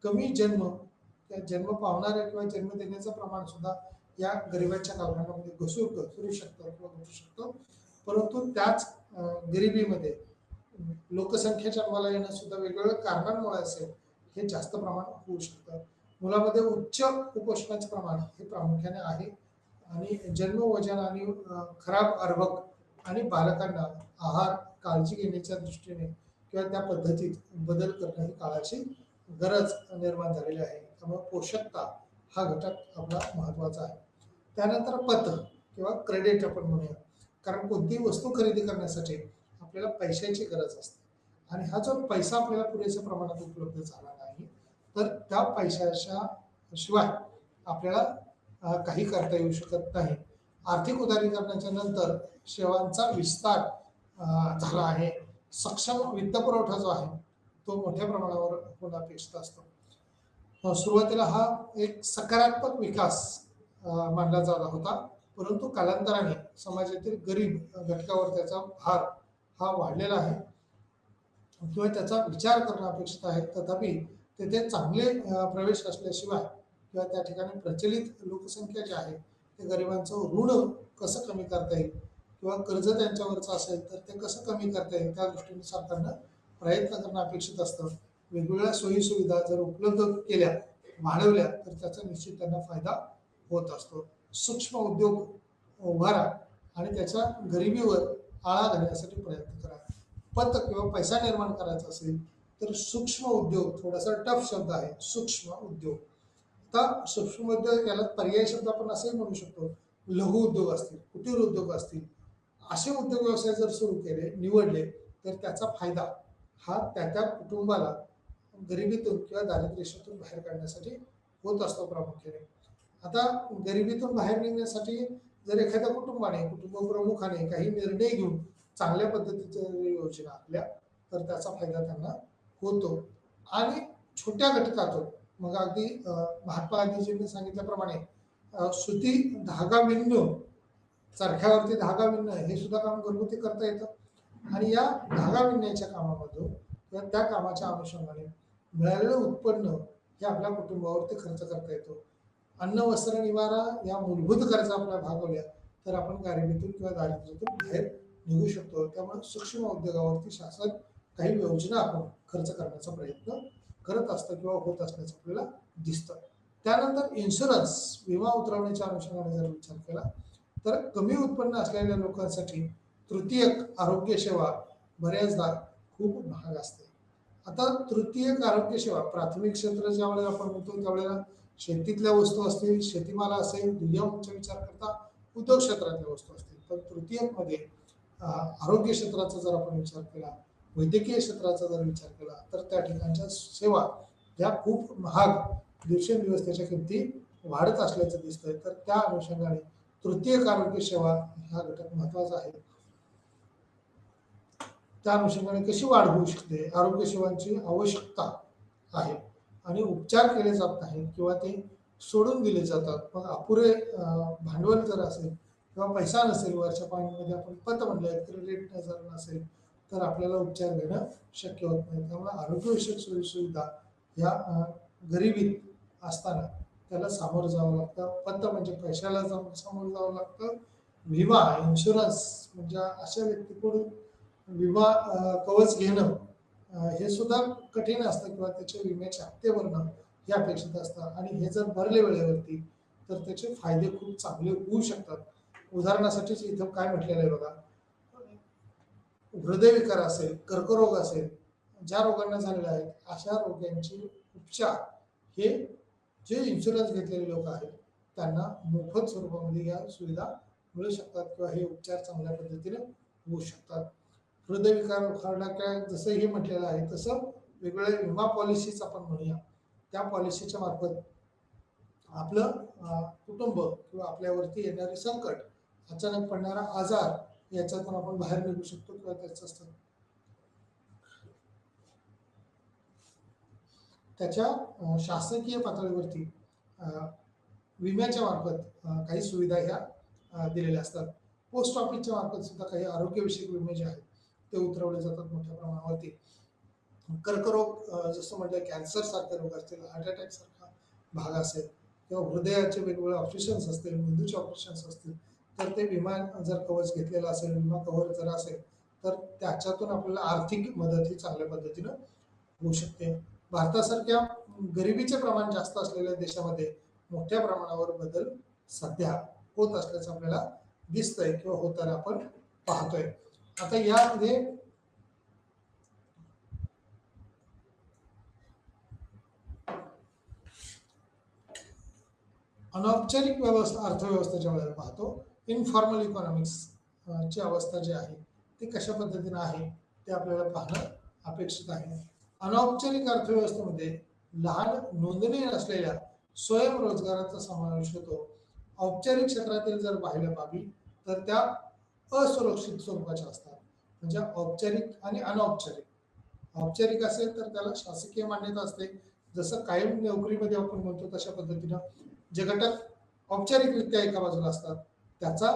कमी जन्म पावणाऱ्या किंवा जन्म देण्याचं प्रमाण सुद्धा या गरिबांच्या कालखंडामध्ये घसरू शकतं किंवा घसू शकतं. परंतु त्याच गरिबीमध्ये लोकसंख्या जन्माला येणं सुद्धा वेगवेगळ्या कारणांमुळे असेल हे जास्त प्रमाण होऊ शकतं. मुलामध्ये उच्च कुपोषणाचे प्रमाण हे प्रामुख्याने आहे आणि जन्म, वजन आणि खराब अर्भक आणि बालकांना आहार काळजी घेण्याच्या दृष्टीने किंवा त्या पद्धतीत बदल करणं ही काळाची गरज निर्माण झालेली आहे. त्यामुळे पोषकता हा घटक आपला महत्त्वाचा आहे. त्यानंतर पत किंवा क्रेडिट आपण म्हणूया, कारण कोणतीही वस्तू खरेदी करण्यासाठी आपल्याला पैशाची गरज असते आणि हा जो पैसा आपल्याला पुरेशा प्रमाणात उपलब्ध झाला नाही, तर त्या पैशाच्या शिवाय आपल्याला काही करता येऊ शकत नाही. आर्थिक उदारीकरणाच्या नंतर सेवांचा विस्तार झाला आहे. सक्षम वित्तपुरवठा जो आहे तो मोठ्या प्रमाणावर होणं अपेक्षित असतं. सुरुवातीला हा एक सकारात्मक विकास मानला जात होता, परंतु कालांतराने समाजातील गरीब घटकावर त्याचा भार हा वाढलेला आहे किंवा त्याचा विचार करणं अपेक्षित आहे. तथापि तेथे चांगले प्रवेश असल्याशिवाय किंवा त्या ठिकाणी प्रचलित लोकसंख्या जी आहे ते गरिबांचं ऋण कसं कमी करता येईल किंवा कर्ज त्यांच्यावरचं असेल तर ते कसं कमी करता येईल त्या दृष्टीने सरकारनं प्रयत्न करणं अपेक्षित असतं. वेगवेगळ्या सोयीसुविधा जर उपलब्ध केल्या, वाढवल्या तर त्याचा निश्चित त्यांना फायदा होत असतो. सूक्ष्म उद्योग उभारा आणि त्याच्या गरिबीवर आळा घालण्यासाठी प्रयत्न करा. पत किंवा पैसा निर्माण करायचा असेल तर सूक्ष्म उद्योग, थोडासा टफ शब्द आहे सूक्ष्म उद्योग. आता सूक्ष्म उद्योग याला पर्याय शब्द आपण असंही म्हणू शकतो. लघु उद्योग असतील, कुटीर उद्योग असतील, असे उद्योग व्यवसाय जर सुरू केले, निवडले तर त्याचा फायदा हा त्या कुटुंबाला गरिबीतून किंवा दारिद्र्यरेषेतून बाहेर काढण्यासाठी होत असतो प्रामुख्याने. आता गरिबीतून बाहेर निघण्यासाठी जर एखाद्या कुटुंबाने, कुटुंब प्रमुखाने काही निर्णय घेऊन चांगल्या पद्धतीच्या योजना आखल्या तर त्याचा फायदा त्यांना होतो. आणि छोट्या घटकातून मग अगदी महात्मा गांधीजींनी सांगितल्याप्रमाणे सुती धागा विणणं, चरख्यावरती धागा विणणं हे सुद्धा काम घरगुती करता येतं आणि या धागा विणण्याच्या कामामधून किंवा त्या कामाच्या अनुषंगाने मिळालेलं उत्पन्न हे आपल्या कुटुंबावरती खर्च करता येतो. अन्न वस्त्र निवारा या मूलभूत गरजा आपल्या भागवल्या तर आपण गरिबीतून किंवा दारिद्र्यातून बाहेर निघू शकतो. त्यामुळे सूक्ष्म उद्योगावरती शासन काही योजना आखून खर्च करण्याचा प्रयत्न करत असतं किंवा होत असल्याचं आपल्याला दिसतं. त्यानंतर इन्शुरन्स विमा उतरवण्याच्या अनुषंगाने जर विचार केला तर कमी उत्पन्न असलेल्या लोकांसाठी तृतीयक आरोग्य सेवा बऱ्याचदा खूप महाग असते. आता तृतीयक आरोग्य सेवा प्राथमिक क्षेत्र ज्या वेळेला आपण म्हणतो त्यावेळेला शेतीतल्या वस्तू असतील, शेतीमाला असेल, दुय्यमचा विचार करता उद्योग क्षेत्रातल्या वस्तू असतील. पण तृतीयक मध्ये आरोग्य क्षेत्राचा जर आपण विचार केला, वैद्यकीय क्षेत्राचा जर विचार केला तर त्या ठिकाणच्या सेवा या खूप महाग, दिवसेंदिवस त्याच्या किमती वाढत असल्याचं दिसतंय. तर त्या अनुषंगाने तृतीयक आरोग्य सेवा हा घटक महत्वाचा आहे. त्या अनुषंगाने कशी वाढ होऊ शकते, आरोग्य सेवांची आवश्यकता आहे आणि उपचार केले जात नाहीत किंवा ते सोडून दिले जातात. मग अपुरे भांडवल जर असेल किंवा पैसा नसेल, वरच्या पॉईंटमध्ये आपण पत म्हणलं क्रेडिट जर नसेल तर आपल्याला उपचार घेणं शक्य होत नाही. त्यामुळे आरोग्यविषयक सोयीसुविधा या गरिबीत असताना त्याला सामोरं जावं लागतं. पत म्हणजे पैशाला सामोरं जावं लागतं. विमा इन्शुरन्स म्हणजे अशा व्यक्तीकडून विमा कवच घेणं हे सुद्धा कठीण असतं किंवा त्याचे विम्याचे हप्ते भरणं हे अपेक्षित असतं आणि हे जर भरले वेळेवरती तर त्याचे फायदे खूप चांगले होऊ शकतात. उदाहरणासाठीच इथं काय म्हटलेलं आहे बघा, हृदयविकार असेल, कर्करोग असेल, ज्या रोगांना झालेले आहेत अशा रोगांचे उपचार हे जे इन्शुरन्स घेतलेले लोक आहेत त्यांना मोफत स्वरूपामध्ये या सुविधा मिळू शकतात किंवा हे उपचार चांगल्या पद्धतीने होऊ शकतात. हृदयविकार, हार्ट अटॅक जसं हे म्हटलेलं आहे तसं वेगवेगळ्या विमा पॉलिसीज आपण म्हणूया, त्या पॉलिसीच्या मार्फत आपलं कुटुंब किंवा आपल्यावरती येणारे संकट, अचानक पडणारा आजार याच्यातून आपण बाहेर निघू शकतो किंवा त्याचं त्याच्या शासकीय पातळीवरती विम्याच्या मार्फत काही सुविधा ह्या दिलेल्या असतात. पोस्ट ऑफिसच्या मार्फत सुद्धा काही आरोग्यविषयक विमे जे आहेत ते उतरवले जातात मोठ्या प्रमाणावरती. कर्करोग जसं म्हटलं, कॅन्सर सारखे रोग असतील, हार्ट अटॅक सारखा भाग असेल किंवा हृदयाचे वेगवेगळे ऑपरेशन्स असतील, मेंदूचे ऑपरेशन्स असतील तर ते विमा जर कवच घेतलेला असेल, विमा कव्हर जर असेल तर त्याच्यातून आपल्याला आर्थिक मदत ही चांगल्या पद्धतीनं होऊ शकते. भारतासारख्या गरिबीचे प्रमाण जास्त असलेल्या देशामध्ये मोठ्या प्रमाणावर बदल सध्या होत असल्याचं आपल्याला दिसतंय किंवा होताना आपण पाहतोय. आता यामध्ये अनौपचारिक व्यवस्था, अर्थव्यवस्थेच्या वेळेला पाहतो, इनफॉर्मल इकॉनॉमिक्स ची अवस्था जी आहे ती कशा पद्धतीने आहे ते आपल्याला पाहणं अपेक्षित आहे. अनौपचारिक अर्थव्यवस्थेमध्ये लहान नोंदणी नसलेल्या स्वयंरोजगाराचा समावेश होतो. औपचारिक क्षेत्रातील जर पाहिलं बाबी तर त्या असुरक्षित स्वरूपाच्या असतात. म्हणजे औपचारिक आणि अनौपचारिक. औपचारिक असेल तर त्याला शासकीय मान्यता असते, जसं कायम नोकरीमध्ये आपण म्हणतो तशा पद्धतीनं. जे घटक औपचारिकरित्या एका बाजूला असतात त्याचा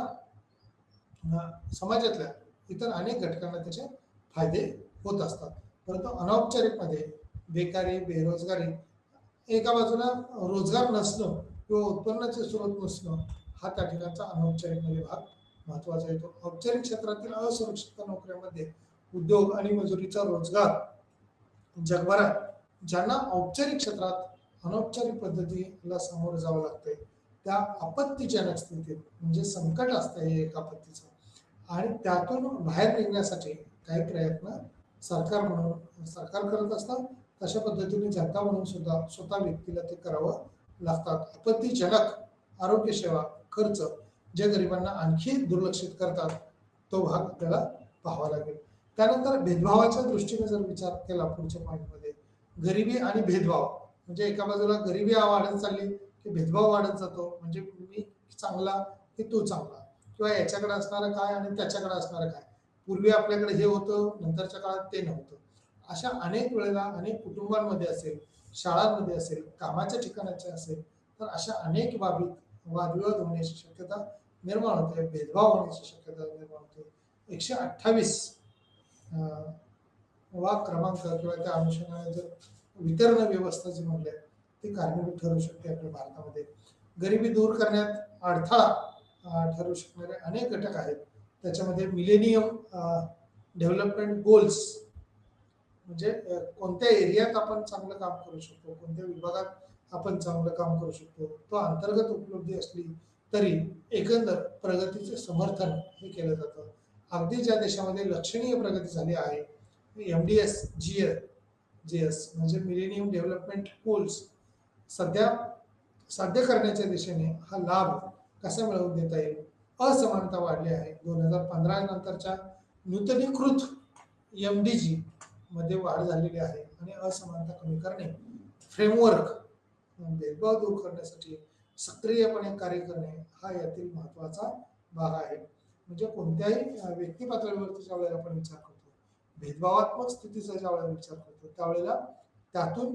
समाजातल्या इतर अनेक घटकांना त्याचे फायदे होत असतात. परंतु अनौपचारिकमध्ये बेकारी, बेरोजगारी, एका बाजूला रोजगार नसणं किंवा उत्पन्नाचे स्रोत नसणं हा त्या ठिकाणचा अनौपचारिकमध्ये भाग महत्वाचा येतो. औपचारिक क्षेत्रातील असुरक्षित नोकऱ्यांमध्ये उद्योग आणि मजुरीचा रोजगार जगभरात ज्यांना औपचारिक क्षेत्रात अनौपचारिक पद्धतीला सामोरं जावं लागतंय त्या आपत्तीजनक स्थितीत, म्हणजे संकट असतं हे एक आपत्तीचं, आणि त्यातून बाहेर निघण्यासाठी काही प्रयत्न सरकार करत असतात. तशा पद्धतीने जनता म्हणून सुद्धा स्वतः व्यक्तीला ते करावं लागतात. आपत्तीजनक आरोग्य सेवा खर्च जे गरिबांना आणखी दुर्लक्षित करतात तो भाग आपल्याला पाहावा लागेल. त्यानंतर भेदभावाच्या दृष्टीने जर विचार केला पुढच्या पॉईंटमध्ये, गरिबी आणि भेदभाव, म्हणजे एका बाजूला गरिबी वाढत चालली की भेदभाव वाढत जातो, म्हणजे मी चांगला की तू चांगला, किंवा याच्याकडे असणारं काय आणि त्याच्याकडे असणारं काय. पूर्वी आपल्याकडे हे होतं, नंतरच्या काळात ते नव्हतं. अशा अनेक वेळेला अनेक कुटुंबांमध्ये असेल, शाळांमध्ये असेल, कामाच्या ठिकाणाचे असेल, तर अशा अनेक बाबीत वादविवाद होण्याची शक्यता निर्माण होते, भेदभाव होण्याची शक्यता निर्माण होते. 128 वा क्रमांक किंवा त्या अनुषंगाने जर वितरण व्यवस्था जी म्हणली आहे ती कारणीभूत ठरू शकते आपल्या भारतामध्ये. गरिबी दूर करण्यात अडथळा ठरू शकणारे अनेक घटक आहेत. त्याच्यामध्ये मिलेनियम डेव्हलपमेंट गोल्स म्हणजे कोणत्या एरियात आपण चांगलं काम करू शकतो, कोणत्या विभागात आपण चांगलं काम करू शकतो, तो अंतर्गत उपलब्धी असली तरी एकंदर प्रगतीचे समर्थन हे केलं जातं. अगदी ज्या देशामध्ये लक्षणीय प्रगती झाली आहे, MDS GS म्हणजे मिलेनियम डेव्हलपमेंट गोल्स सध्या साध्य करण्याच्या दिशेने हा लाभ कसा मिळवून देता येईल. असमानता वाढली आहे. 2015 नंतरच्या नूतनीकृत MDG मध्ये वाढ झालेली आहे आणि असमानता कमी करणे, फ्रेमवर्क भेदभाव दूर करण्यासाठी सक्रियपणे कार्य करणे हा यातील महत्वाचा भाग आहे. म्हणजे कोणत्याही व्यक्ती पातळीवरती ज्या वेळेला आपण विचार करतो, भेदभावात्मक स्थितीचा ज्या वेळेला विचार करतो, त्यावेळेला त्यातून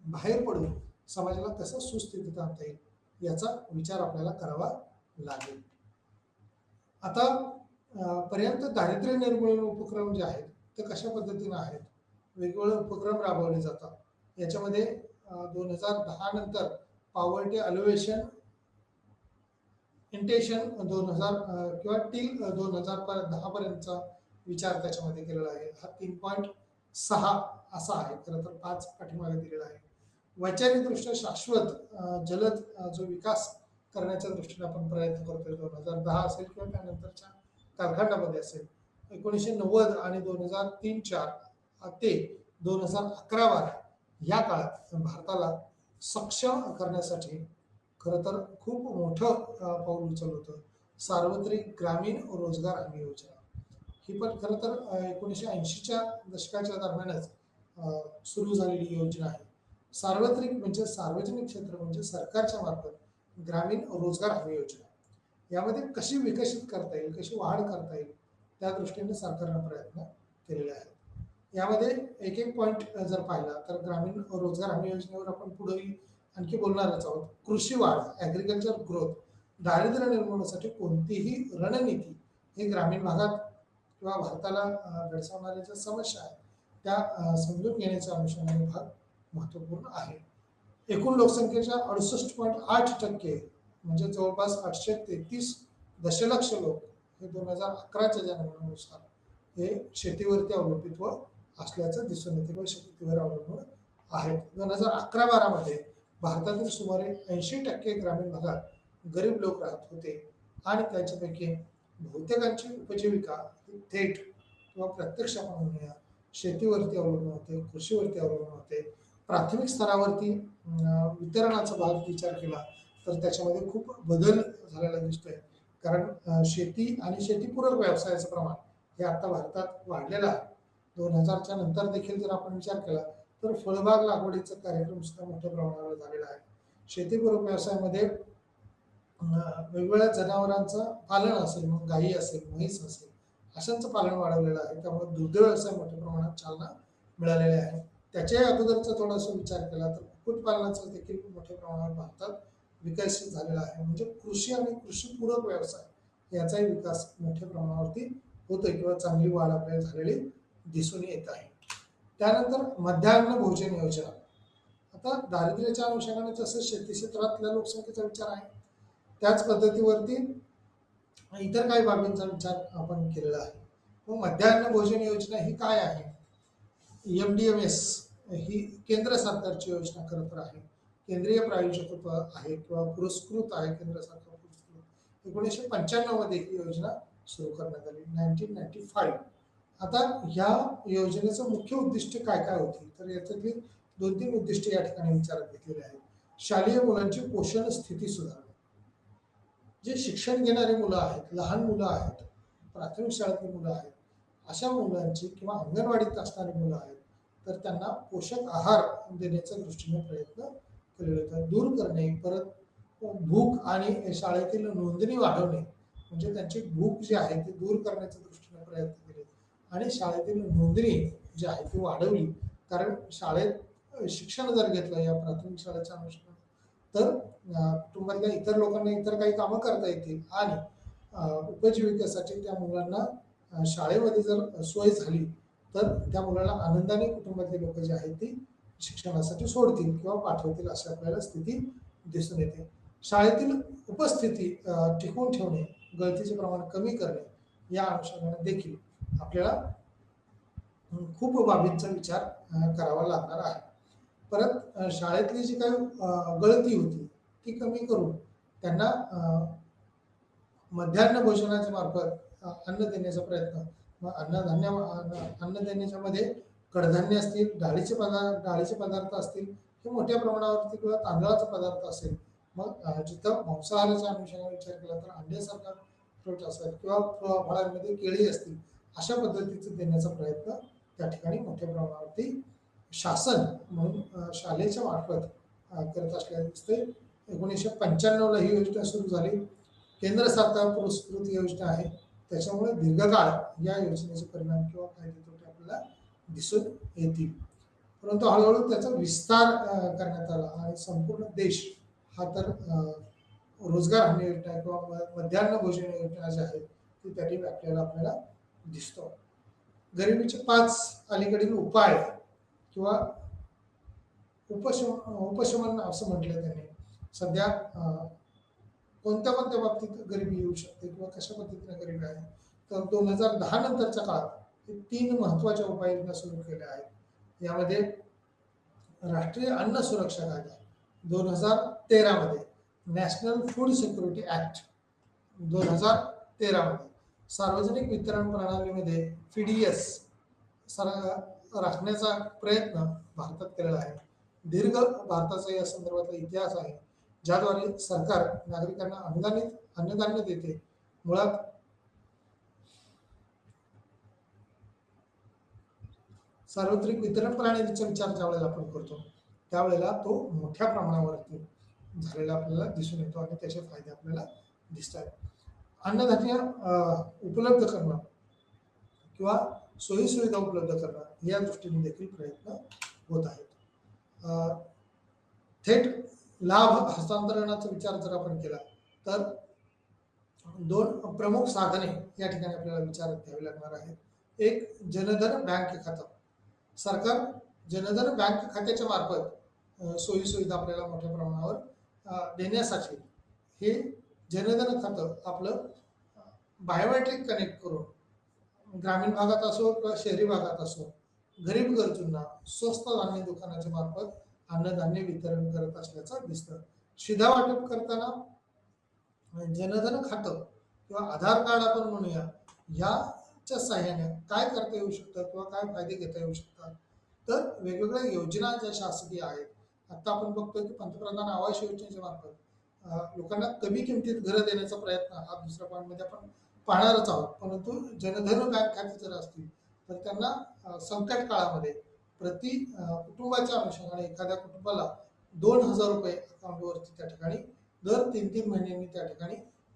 बाहेर पडून समाजाला कसं सुस्थितीत आणता येईल याचा विचार आपल्याला करावा लागेल. आता पर्यंत दारिद्र्य निर्मूलन उपक्रम जे आहेत ते कशा पद्धतीने आहेत, वेगवेगळे उपक्रम राबवले जातात. याच्यामध्ये 2010 नंतर पॉवर्टी अलोवेशन इंटेशन 2000 किंवा टिल 2010 पर्यंतचा विचार त्याच्यामध्ये केलेला आहे. हा 3.6 असा आहे. खरं तर 5 पाठीमागे दिलेला आहे. वैचारिकदृष्ट्या शाश्वत जलद जो विकास करण्याच्या दृष्टीने आपण प्रयत्न करतोय, 2010 असेल किंवा त्यानंतरच्या कालखंडामध्ये असेल. 1990 आणि 2003-04 ते 2011-12 या काळात भारताला सक्षम करण्यासाठी खरं तर खूप मोठं पाऊल उचललं होतं सार्वत्रिक ग्रामीण रोजगार हमी योजना. ही पण खरं तर 1980च्या दशकाच्या दरम्यानच सुरू झालेली योजना आहे. सार्वत्रिक म्हणजे सार्वजनिक क्षेत्र म्हणजे सरकारच्या मार्फत ग्रामीण रोजगार हमी योजना यामध्ये कशी विकसित करता येईल, कशी वाढ करता येईल त्या दृष्टीने सरकारनं प्रयत्न केलेले आहेत. यामध्ये एक एक पॉईंट जर पाहिला तर ग्रामीण रोजगार हमी योजनेवर आपण पुढेही आणखी बोलणारच आहोत. कृषी वाढ, ॲग्रिकल्चर ग्रोथ, दारिद्र्य निर्मूलनासाठी कोणतीही रणनीती ही ग्रामीण भागात किंवा भारताला भेडसावणाऱ्या ज्या समस्या आहेत त्या समजून घेण्याच्या अनुषंगाने भाग महत्त्वपूर्ण आहे. एकूण लोकसंख्येच्या 68.8% म्हणजे जवळपास 833 दशलक्ष लोक हे 2011च्या जनगणनेनुसार हे शेतीवरती अवलंबित्व असल्याचं दिसून येते व शेतीवर अवलंबून आहेत. 2011-12 मध्ये भारतातील सुमारे 80% ग्रामीण भागात गरीब लोक राहत होते आणि त्याच्यापैकी बहुतेकांची उपजीविका थेट किंवा प्रत्यक्ष आपण म्हणूया शेतीवरती अवलंबून होते, कृषीवरती अवलंबून होते. प्राथमिक स्तरावरती वितरणाचा भाग विचार केला तर त्याच्यामध्ये खूप बदल झालेला दिसतोय. कारण शेती आणि शेतीपूरक व्यवसायाचं प्रमाण हे आता भारतात वाढलेलं आहे. 2000च्या नंतर देखील जर आपण विचार केला तर फळबाग लागवडीचा कार्यक्रम सुद्धा मोठ्या प्रमाणावर झालेला आहे. शेतीपूरक व्यवसायामध्ये वेगवेगळ्या जनावरांचं पालन असेल, मग गायी असेल, म्हैस असेल, अशांचं पालन वाढवलेलं आहे. त्यामुळे दुग्ध व्यवसाय मोठ्या प्रमाणात चालना मिळालेली आहे. त्याच्याही अगोदरचा थोडासा विचार केला तर कुक्कुटपालनाचा देखील मोठ्या प्रमाणावर भारतात विकसित झालेला आहे. म्हणजे कृषी आणि कृषीपूरक व्यवसाय याचाही विकास मोठ्या प्रमाणावरती होतोय किंवा चांगली वाढ आपल्याला झालेली दिसून येत आहे. त्यानंतर मध्यान्ह भोजन योजना. आता दारिद्र्याच्या अनुषंगाने जसं शेती क्षेत्रातल्या लोकसंख्येचा विचार आहे त्याच पद्धतीवरती इतर काही बाबींचा विचार आपण केलेला आहे. मग मध्यान्ह भोजन योजना ही काय आहे? MDMS ही केंद्र सरकारची योजना खरं तर आहे. केंद्रीय प्रायोजकत्व आहे किंवा पुरस्कृत आहे, केंद्र सरकार पुरस्कृत. 1995 मध्ये ही योजना सुरू करण्यात आली, 1995. आता ह्या योजनेचं मुख्य उद्दिष्ट काय काय होती तर याच्यातली 2-3 उद्दिष्टे या ठिकाणी विचारात घेतलेली आहेत. शालेय मुलांची पोषण स्थिती सुधारणे. जे शिक्षण घेणारी मुलं आहेत, लहान मुलं आहेत, प्राथमिक शाळेतली मुलं आहेत, अशा मुलांची किंवा अंगणवाडीत असणारी मुलं आहेत तर त्यांना पोषक आहार देण्याच्या दृष्टीने प्रयत्न केलेले होते. दूर करणे, परत भूक आणि शाळेतील नोंदणी वाढवणे म्हणजे त्यांची भूक जी आहे ती दूर करण्याच्या दृष्टीने करण्यासाठी प्रयत्न केले आणि शाळेतील नोंदणी जी आहे ती वाढवली. कारण शाळेत शिक्षण जर घेतलं या प्राथमिक शाळेच्या अनुषंगाने तर कुटुंबातल्या इतर लोकांना इतर काही कामं करता येतील आणि उपजीविकेसाठी त्या मुलांना शाळेमध्ये जर सोय झाली तर त्या मुलाला आनंदाने कुटुंबातले लोक जे आहेत ती शिक्षणासाठी सोडतील किंवा पाठवतील अशी आपल्याला स्थिती दिसून येते. शाळेतील उपस्थिती टिकवून ठेवणे, गळतीचे प्रमाण कमी करणे या अनुषंगाने देखील आपल्याला खूप बाबींचा विचार करावा लागणार आहे. परत शाळेतली जी काही गळती होती ती कमी करून त्यांना मध्यान्ह भोजनाच्या मार्फत अन्न देण्याचा प्रयत्न. मग अन्न देण्याच्या मध्ये कडधान्य असतील, डाळीचे पदार्थ असतील, हे मोठ्या प्रमाणावरती किंवा तांदळाचा पदार्थ असेल. मग जिथं मांसाहाराच्या अनुषंगाने विचार केला तर अंड्यासारखा फ्रूट असेल किंवा फळांमध्ये केळी असतील, अशा पद्धतीचं देण्याचा प्रयत्न त्या ठिकाणी मोठ्या प्रमाणावरती शासन म्हणून शालेच्या मार्फत करत असल्याचे दिसते. 1995ला ही योजना सुरू झाली. केंद्र सरकार पुरस्कृत योजना आहे. त्याच्यामुळे दीर्घकाळ या योजनेचे परिणाम किंवा फायदे तोटे आपल्याला दिसून येतील. परंतु हळूहळू त्याचा विस्तार करण्यात आला आणि संपूर्ण देश हा तर रोजगार हमी योजना किंवा मध्यान्ह भोजन योजना जी आहे ती त्या ठिकाणी आपल्याला दिसतो. गरिबीचे 5 अलीकडील उपाय किंवा उपशमन असं म्हटलं त्यांनी. सध्या कोणत्या कोणत्या बाबतीत गरिबी येऊ शकते किंवा कशा पद्धतीने गरिबी आहे तर 2010 नंतरच्या काळात 3 महत्वाच्या उपाययोजना सुरू केल्या आहेत. यामध्ये राष्ट्रीय अन्न सुरक्षा कायदा 2013 मध्ये, नॅशनल फूड सिक्युरिटी ऍक्ट 2013 मध्ये, सार्वजनिक वितरण प्रणालीमध्ये FDS राखण्याचा प्रयत्न भारतात केलेला आहे. दीर्घ भारताचा या संदर्भातला इतिहास आहे, ज्याद्वारे सरकार नागरिकांना अन्नधान्य देते. मुळात सार्वत्रिक वितरण प्रणालीचा विचार ज्यावेळेला आपण करतो त्यावेळेला तो मोठ्या प्रमाणावरती झालेला आपल्याला दिसून येतो आणि त्याचे फायदे आपल्याला दिसतात. अन्नधान्य उपलब्ध करणं किंवा सोयी सुविधा उपलब्ध करणं या दृष्टीने देखील प्रयत्न होत आहेत. थेट लाभ हस्तांतरणाचा विचार जर आपण केला तर 2 प्रमुख साधने या ठिकाणी आपल्याला विचारात घ्यावी लागणार आहेत. एक, जनधन बँक खातं. सरकार जनधन बँक खात्याच्या मार्फत सोयी सुविधा आपल्याला मोठ्या प्रमाणावर देण्यासाठी हे जनधन खातं आपलं बायोमेट्रिक कनेक्ट करून ग्रामीण भागात असो किंवा शहरी भागात असो गरीब गरजूंना स्वस्त धान्य दुकानाच्या मार्फत अन्नधान्य वितरण करत असल्याचं दिसतं. शिधा वाटप करताना जनधन खातं किंवा आधार कार्ड आपण म्हणूया याच्या सहाय्याने काय करता येऊ शकतं किंवा काय फायदे घेता येऊ शकतात तर वेगवेगळ्या योजना ज्या शासकीय आहेत. आता आपण बघतोय की पंतप्रधान आवास योजनेच्या मार्फत लोकांना कमी किमतीत घरं देण्याचा प्रयत्न हा दुसऱ्या पॉईंटमध्ये आपण पाहणारच आहोत. परंतु जनधन बँक खाते जर असतील तर त्यांना संकट काळामध्ये प्रति कुटुंबाच्या अनुषंगाने एखाद्या कुटुंबाला 2,000 रुपये अकाउंटवरती त्या ठिकाणी दर 3-3 महिन्यांनी त्या ठिकाणी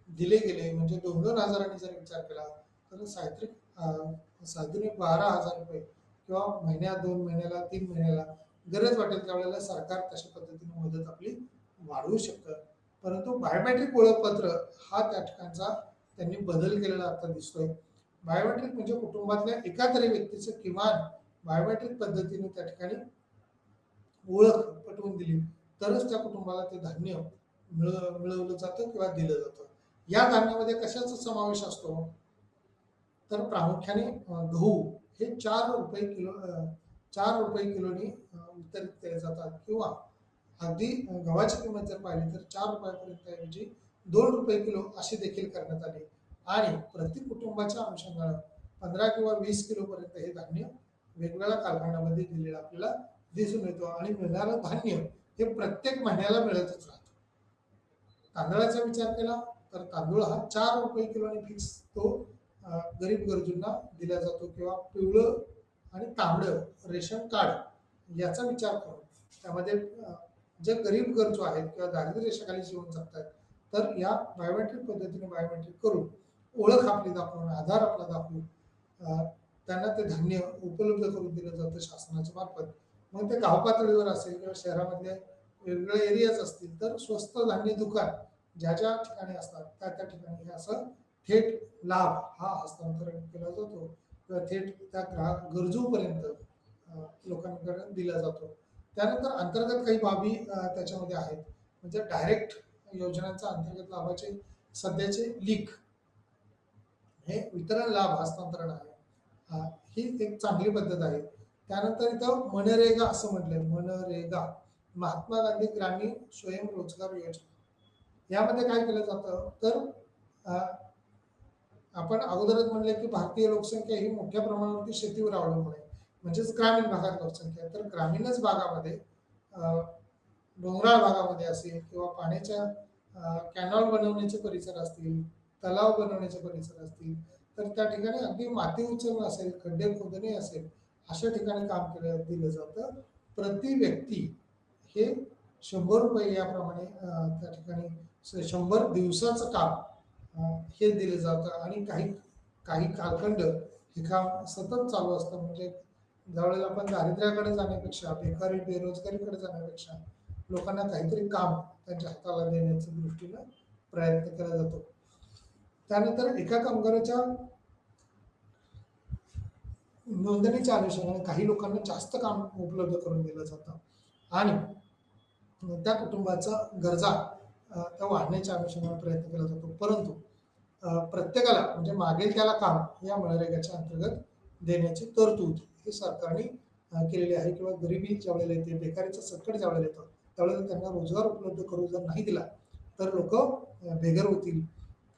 दिले गेले. म्हणजे 2-2 हजारांनी जर विचार केला तर साधारण 12,000 रुपये किंवा महिन्यात 2 महिन्याला 3 महिन्याला गरज वाटेल त्यावेळेला सरकार तशा पद्धतीने मदत आपली वाढवू शकतं. परंतु बायोमेट्रिक ओळखपत्र हा त्या ठिकाणचा त्यांनी बदल केलेला आता दिसतोय. बायोमेट्रिक म्हणजे कुटुंबातल्या एका तरी व्यक्तीचं किमान बायोमेट्रिक पद्धतीने त्या ठिकाणी ओळख पटवून दिली तरच त्या कुटुंबाला ते धान्य मिळवलं जातं किंवा दिलं जातं. या धान्यामध्ये कशाचा समावेश असतो तर प्रामुख्याने गहू हे 4 रुपये किलोनी वितरित केले जातात किंवा अगदी गव्हाची किंमत जर पाहिली तर 4 रुपयापर्यंत ऐवजी 2 रुपये किलो अशी देखील करण्यात आली आणि प्रति कुटुंबाच्या अनुषंगाने 15 किंवा 20 किलो पर्यंत हे धान्य वेगवेगळ्या कालखंडामध्ये दिलेलं आपल्याला दिसून येतो आणि मिळणारं धान्य हे प्रत्येक महिन्याला मिळतच राहतं. तांदळाचा विचार केला तर तांदूळ हा 4 रुपये किलोने फिक्स तो गरीब गरजूंना दिला जातो किंवा पिवळं आणि तांबडं रेशन कार्ड याचा विचार करून त्यामध्ये जे गरीब गरजू आहेत किंवा दारिद्र्य रेषेखाली जीवन जगतात तर या बायोमेट्रिक पद्धतीने बायोमेट्रिक करून ओळख आपली दाखवून आधार आपला दाखवून त्यांना ते धान्य उपलब्ध करून दिलं जातं शासनाच्या मार्फत. मग ते गाव पातळीवर असेल किंवा शहरामधले वेगवेगळे एरियाज असतील तर स्वस्त धान्य दुकान ज्या ज्या ठिकाणी असतात त्या ठिकाणी हे असं थेट लाभ हा हस्तांतरण केला जातो किंवा थेट त्या गरजूपर्यंत लोकांकडे दिला जातो. त्यानंतर अंतर्गत काही बाबी त्याच्यामध्ये आहेत. म्हणजे डायरेक्ट योजनांचा अंतर्गत लाभाचे सध्याचे लीक हे वितरण लाभ हस्तांतरण आहे. ही एक चांगली पद्धत आहे. त्यानंतर इथं मनरेगा असं म्हटलंय, मनरेगा महात्मा गांधी ग्रामीण स्वयंरोजगार योजना. यामध्ये काय केलं जातं तर आपण अगोदरच म्हणले की भारतीय लोकसंख्या ही मोठ्या प्रमाणावरती शेतीवर अवलंबून आहे, म्हणजेच ग्रामीण भागात लोकसंख्या. तर ग्रामीणच भागामध्ये डोंगराळ भागामध्ये असेल किंवा पाण्याच्या कॅनॉल बनवण्याचे परिसर असतील, तलाव बनवण्याचे परिसर असतील, तर त्या ठिकाणी अगदी माती उचलणं असेल, खड्डे खोदणे असेल, अशा ठिकाणी काम केलं दिलं जातं. प्रति व्यक्ती हे 100 रुपये याप्रमाणे त्या ठिकाणी 100 दिवसाचं काम हे दिलं जातं आणि काही काही कालखंड हे काम सतत चालू असतं. म्हणजे ज्यावेळेला आपण दारिद्र्याकडे जाण्यापेक्षा बेकारी बेरोजगारीकडे जाण्यापेक्षा लोकांना काहीतरी काम त्यांच्या हाताला देण्याच्या दृष्टीनं प्रयत्न केला जातो. त्यानंतर एका कामगाराच्या नोंदणीच्या अनुषंगाने काही लोकांना जास्त काम उपलब्ध करून दिलं जातं आणि त्या कुटुंबाचा गरजा त्या वाढण्याच्या अनुषंगाने प्रयत्न केला जातो. परंतु प्रत्येकाला म्हणजे मागेल त्याला काम या मनरेगाच्या अंतर्गत देण्याची तरतूद ही सरकारने केलेली आहे. किंवा गरिबी ज्यावेळेला येते, बेकारीचं संकट ज्यावेळेला येतं, त्यावेळेला त्यांना रोजगार उपलब्ध करून जर नाही दिला तर लोक बेघर होतील,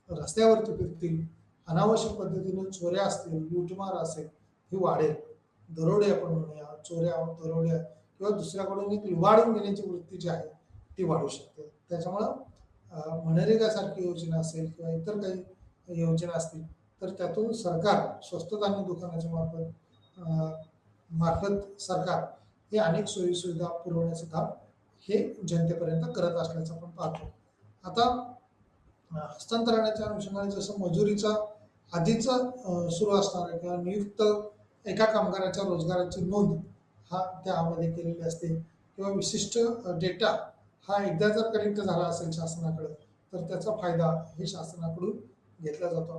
रस्त्यावरती फिरतील, अनावश्यक पद्धतीने चोऱ्या असतील, लूटमार असेल ही वाढेल, दरोडे आपण म्हणूया, चोऱ्या दरोड्या किंवा दुसऱ्याकडून एक लुबाडून घेण्याची वृत्ती जी आहे ती वाढू शकते. त्याच्यामुळं मनरेगा सारखी योजना असेल किंवा इतर काही योजना असतील तर त्यातून सरकार स्वस्त धान्य दुकानाच्या मार्फत सरकार हे अनेक सोयी सुविधा पुरवण्याचं काम हे जनतेपर्यंत करत असल्याचं आपण पाहतो. आता हस्तांतरणाच्या अनुषंगाने जसं मजुरीचा आधीच सुरू असणार किंवा नियुक्त एका कामगाराच्या रोजगाराची नोंद हा त्यामध्ये केलेली असते किंवा विशिष्ट डेटा हा एकदा जर कनेक्ट झाला असेल शासनाकडे तर त्याचा फायदा हे शासनाकडून घेतला जातो.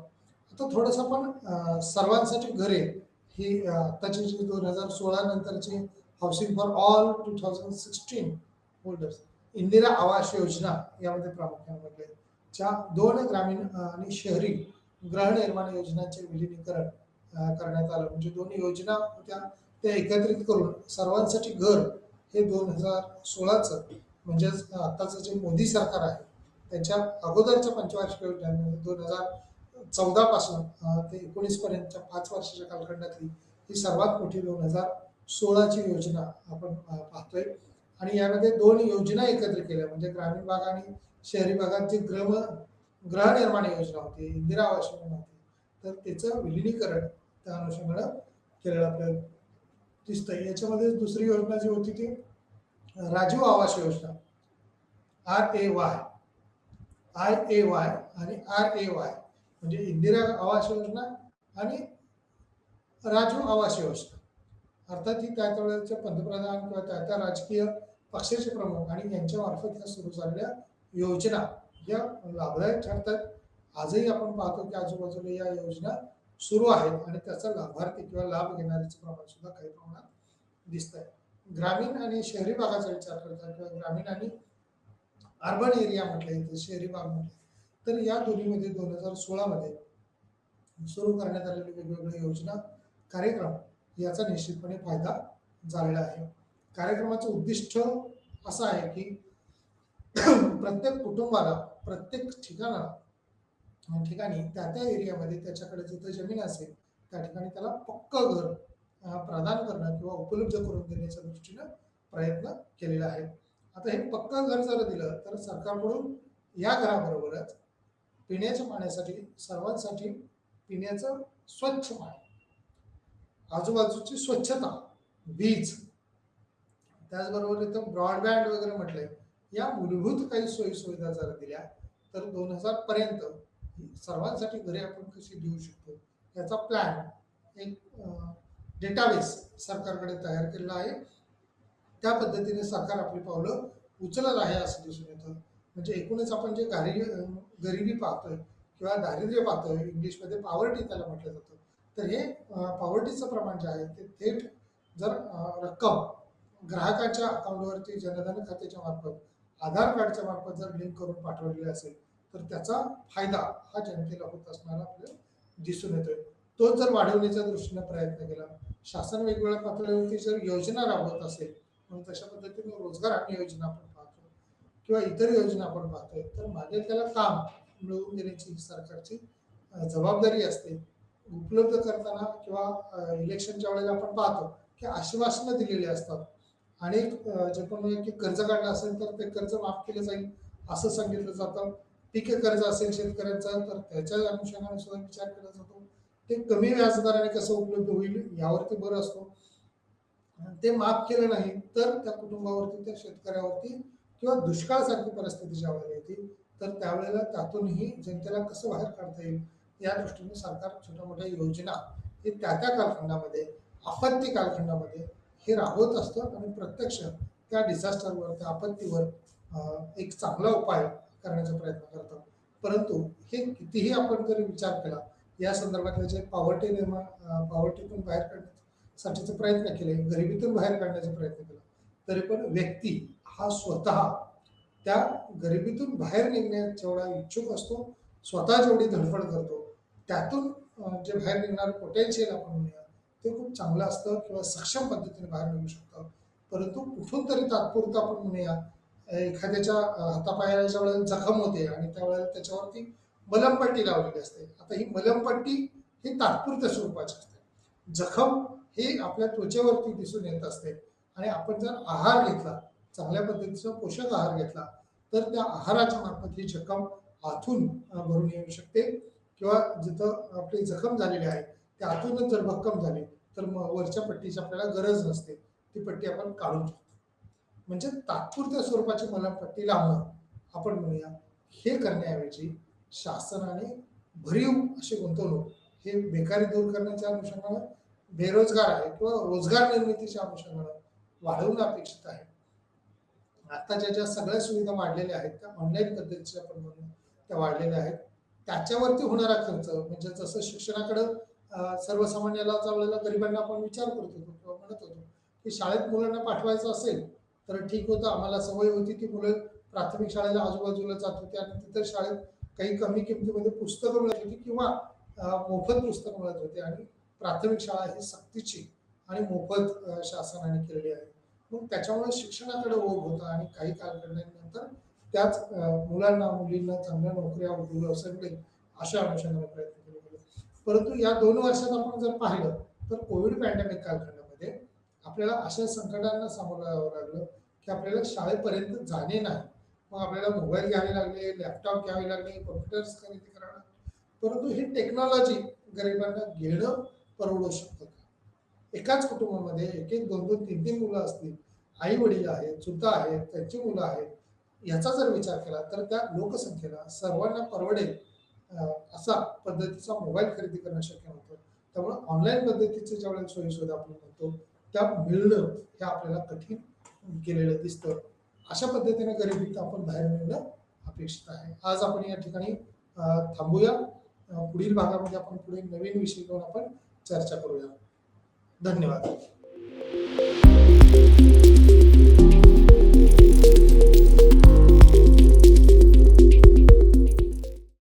आता थोडंसं आपण सर्वांसाठी घरे ही आताची जी 2016 नंतरची housing for all 2016 holders Indira Awas Yojana यामध्ये प्रामुख्याने म्हटले च्या 2 ग्रामीण आणि शहरी गृहनिर्माण योजनांचे विलीनीकरण करण्यात आलं. म्हणजे दोन्ही योजना होत्या त्या एकत्रित करून सर्वांसाठी घर हे 2016चं म्हणजेच आताचं जे मोदी सरकार आहे त्याच्या अगोदरच्या पंचवार्षिक योजनेमध्ये 2014 पासून ते 19 पर्यंतच्या 5 वर्षाच्या कालखंडातली ही सर्वात मोठी 2016ची योजना आपण पाहतोय. आणि यामध्ये 2 योजना एकत्र केल्या म्हणजे ग्रामीण भाग आणि शहरी भागात जी गृहनिर्माण योजना होती, इंदिरा आवास योजना होती, तर त्याचं विलिनीकरण त्या अनुषंगानं केलेलं आपल्याला दिसतंय. याच्यामध्ये दुसरी योजना जी होती ती राजीव आवास योजना RAY आणि RAY म्हणजे इंदिरा आवास योजना आणि राजीव आवास योजना. अर्थात ही त्या त्यावेळेचे पंतप्रधान किंवा त्या राजकीय पक्षाचे प्रमुख आणि यांच्या मार्फत ह्या सुरू झालेल्या योजना या लाभदायक ठरतात. आजही आपण पाहतो की आजूबाजूला या योजना सुरू आहेत आणि त्याचा लाभार्थी किंवा लाभ घेणाऱ्याचं प्रमाण सुद्धा काही प्रमाणात दिसत आहे. ग्रामीण आणि शहरी भागाचा विचार करता किंवा ग्रामीण आणि अर्बन एरिया म्हटलं इथे शहरी भाग म्हटले तर या दोन्हीमध्ये 2016 मध्ये सुरू करण्यात आलेली वेगवेगळ्या योजना कार्यक्रम याचा निश्चितपणे फायदा झालेला आहे. कार्यक्रमाचं उद्दिष्ट असं आहे की प्रत्येक कुटुंबाला प्रत्येक ठिकाणी त्या एरियामध्ये त्याच्याकडे जिथं जमीन असेल त्या ठिकाणी त्याला पक्कं घर प्रदान करणं किंवा उपलब्ध करून देण्याच्या दृष्टीनं प्रयत्न केलेला आहे. आता हे पक्कं घर जर दिलं तर सरकारकडून या घराबरोबरच पिण्याच्या पाण्यासाठी सर्वांसाठी पिण्याचं स्वच्छ पाणी, आजूबाजूची स्वच्छता, वीज, त्याचबरोबर इथं ब्रॉडबँड वगैरे म्हटलंय या मूलभूत काही सोयी सुविधा जर दिल्या तर 2000 पर्यंत सर्वांसाठी घरे आपण कशी देऊ शकतो याचा प्लॅन एक डेटाबेस सरकारकडे तयार केलेला आहे. त्या पद्धतीने सरकार आपली पावलं उचलत आहे असं दिसून येतं. म्हणजे एकूणच आपण जे गरिबी पाहतोय किंवा दारिद्र्य पाहतोय, इंग्लिशमध्ये पॉवर्टी त्याला म्हटलं जातं. तर हे पॉवर्टीचं प्रमाण जे आहे ते थेट जर रक्कम ग्राहकाच्या अकाउंटवरती जनधन खात्याच्या मार्फत, आधार कार्डच्या मार्फत जर लिंक करून पाठवलेली असेल तर त्याचा फायदा हा जनतेला होत असणारा आपल्याला दिसून येतोय. तो जर वाढवण्याच्या दृष्टीने प्रयत्न केला, शासन वेगवेगळ्या पातळीवरती जर योजना राबवत असेल, मग तशा पद्धतीने रोजगार हमी योजना आपण पाहतो किंवा इतर योजना आपण पाहतोय, तर मागे त्याला काम मिळवून देण्याची सरकारची जबाबदारी असते. उपलब्ध करताना किंवा इलेक्शनच्या वेळेला आपण पाहतो की आश्वासनं दिलेली असतात. अनेक जे पण की कर्ज काढलं असेल तर ते कर्ज माफ केलं जाईल असं सांगितलं जातं. पीक कर्ज असेल शेतकऱ्यांचं तर त्याच्या अनुषंगाने सुद्धा विचार केला जातो. ते कमी व्याजदराने कसं उपलब्ध होईल यावरती भर असतो. ते माफ केलं नाही तर त्या कुटुंबावरती, त्या शेतकऱ्यावरती किंवा दुष्काळासारखी परिस्थिती ज्या वेळेला येते तर त्यावेळेला त्यातूनही जनतेला कसं बाहेर काढता येईल या दृष्टीने सरकार छोट्या मोठ्या योजना हे त्या त्या कालखंडामध्ये, आपत्ती कालखंडामध्ये हे राबवत असतं आणि प्रत्यक्ष त्या डिझास्टरवर, त्या आपत्तीवर एक चांगला उपाय करण्याचा प्रयत्न करतात. परंतु हे कितीही आपण जरी विचार केला या संदर्भातले जे पॉवर्टीतून बाहेर काढण्यासाठीचे प्रयत्न केले, गरिबीतून बाहेर काढण्याचा प्रयत्न केला, तरी पण व्यक्ती हा स्वतः त्या गरिबीतून बाहेर निघण्यात जेवढा इच्छुक असतो, स्वतः जेवढी धडपड करतो, त्यातून जे बाहेर निघणारं पोटेन्शियल आपण म्हणूया ते खूप चांगलं असतं किंवा सक्षम पद्धतीने बाहेर निघू शकतं. परंतु कुठून तरी तात्पुरतं आपण म्हणूया एखाद्याच्या हातापायाला ज्या वेळेला जखम होते आणि त्यावेळेला त्याच्यावरती मलमपट्टी लावलेली असते. आता ही मलमपट्टी ही तात्पुरत्या स्वरूपाची असते. जखम ही आपल्या त्वचेवरती दिसून येत असते आणि आपण जर आहार घेतला, चांगल्या पद्धतीचा पोषक आहार घेतला तर त्या आहाराच्या मार्फत ही जखम आतून भरून येऊ शकते किंवा जिथं आपली जखम झालेली आहे त्या आतूनच जर भक्कम झाली तर मग वरच्या पट्टीची आपल्याला गरज नसते, ती पट्टी आपण काढून टाकतो. म्हणजे तात्पुरत्या स्वरूपाची मलमपट्टी लावणं आपण म्हणूया, हे करण्याऐवजी शासनाने भरीव अशी गुंतवणूक हे बेकारी दूर करण्याच्या अनुषंगानं, बेरोजगार आहे किंवा रोजगार निर्मितीच्या अनुषंगानं वाढवणं अपेक्षित आहे. आत्ताच्या ज्या सगळ्या सुविधा वाढलेल्या आहेत त्या ऑनलाईन पद्धतीच्या आपण म्हणून त्या वाढलेल्या आहेत. त्याच्यावरती होणारा खर्च म्हणजे जसं शिक्षणाकडं सर्वसामान्याला वेळेला गरिबांना आपण विचार करत होतो किंवा म्हणत होतो की शाळेत मुलांना पाठवायचं असेल तर ठीक होतं. आम्हाला सवय होती की मुलं प्राथमिक शाळेला आजूबाजूला जात होती आणि तिथं शाळेत काही कमी किमतीमध्ये पुस्तकं मिळत होती किंवा मोफत पुस्तकं मिळत होती आणि प्राथमिक शाळा ही सक्तीची आणि मोफत शासनाने केलेली आहे. मग त्याच्यामुळे शिक्षणाकडे ओघ होता आणि काही कालखंडानंतर त्याच मुलांना मुलींना चांगल्या नोकऱ्या उद्योग व्यवसाय मिळेल अशा अनुषंगाने प्रयत्न केले गेले. परंतु या 2 वर्षात आपण जर पाहिलं तर कोविड पॅन्डेमिक कालखंडामध्ये आपल्याला अशा संकटांना सामोरं जावं लागलं की आपल्याला शाळेपर्यंत जाणे नाही. मग आपल्याला मोबाईल घ्यावे लागले, लॅपटॉप घ्यावे लागले, कॉम्प्युटर्स खरेदी करावे लागले. परंतु ही टेक्नॉलॉजी गरिबांना घेणं परवडू शकतं का? एकाच कुटुंबामध्ये एक एक, दोन दोन, तीन तीन मुलं असतील, आई वडील आहेत, चुलता आहेत, त्यांची मुलं आहेत, याचा जर विचार केला तर त्या लोकसंख्येला सर्वांना परवडेल असा पद्धतीचा मोबाईल खरेदी करणं शक्य नव्हतं. त्यामुळे ऑनलाईन पद्धतीचे ज्यावेळेला सोयीसुविधा आपण म्हणतो त्या मिळणं हे आपल्याला कठीण केलेलं दिसतं. अशा पद्धतीने गरिबीत आपण बाहेर निघणं अपेक्षित आहे. आज आपण या ठिकाणी थांबूया. पुढील भागामध्ये आपण पुढे नवीन विषय घेऊन आपण चर्चा करूया. धन्यवाद.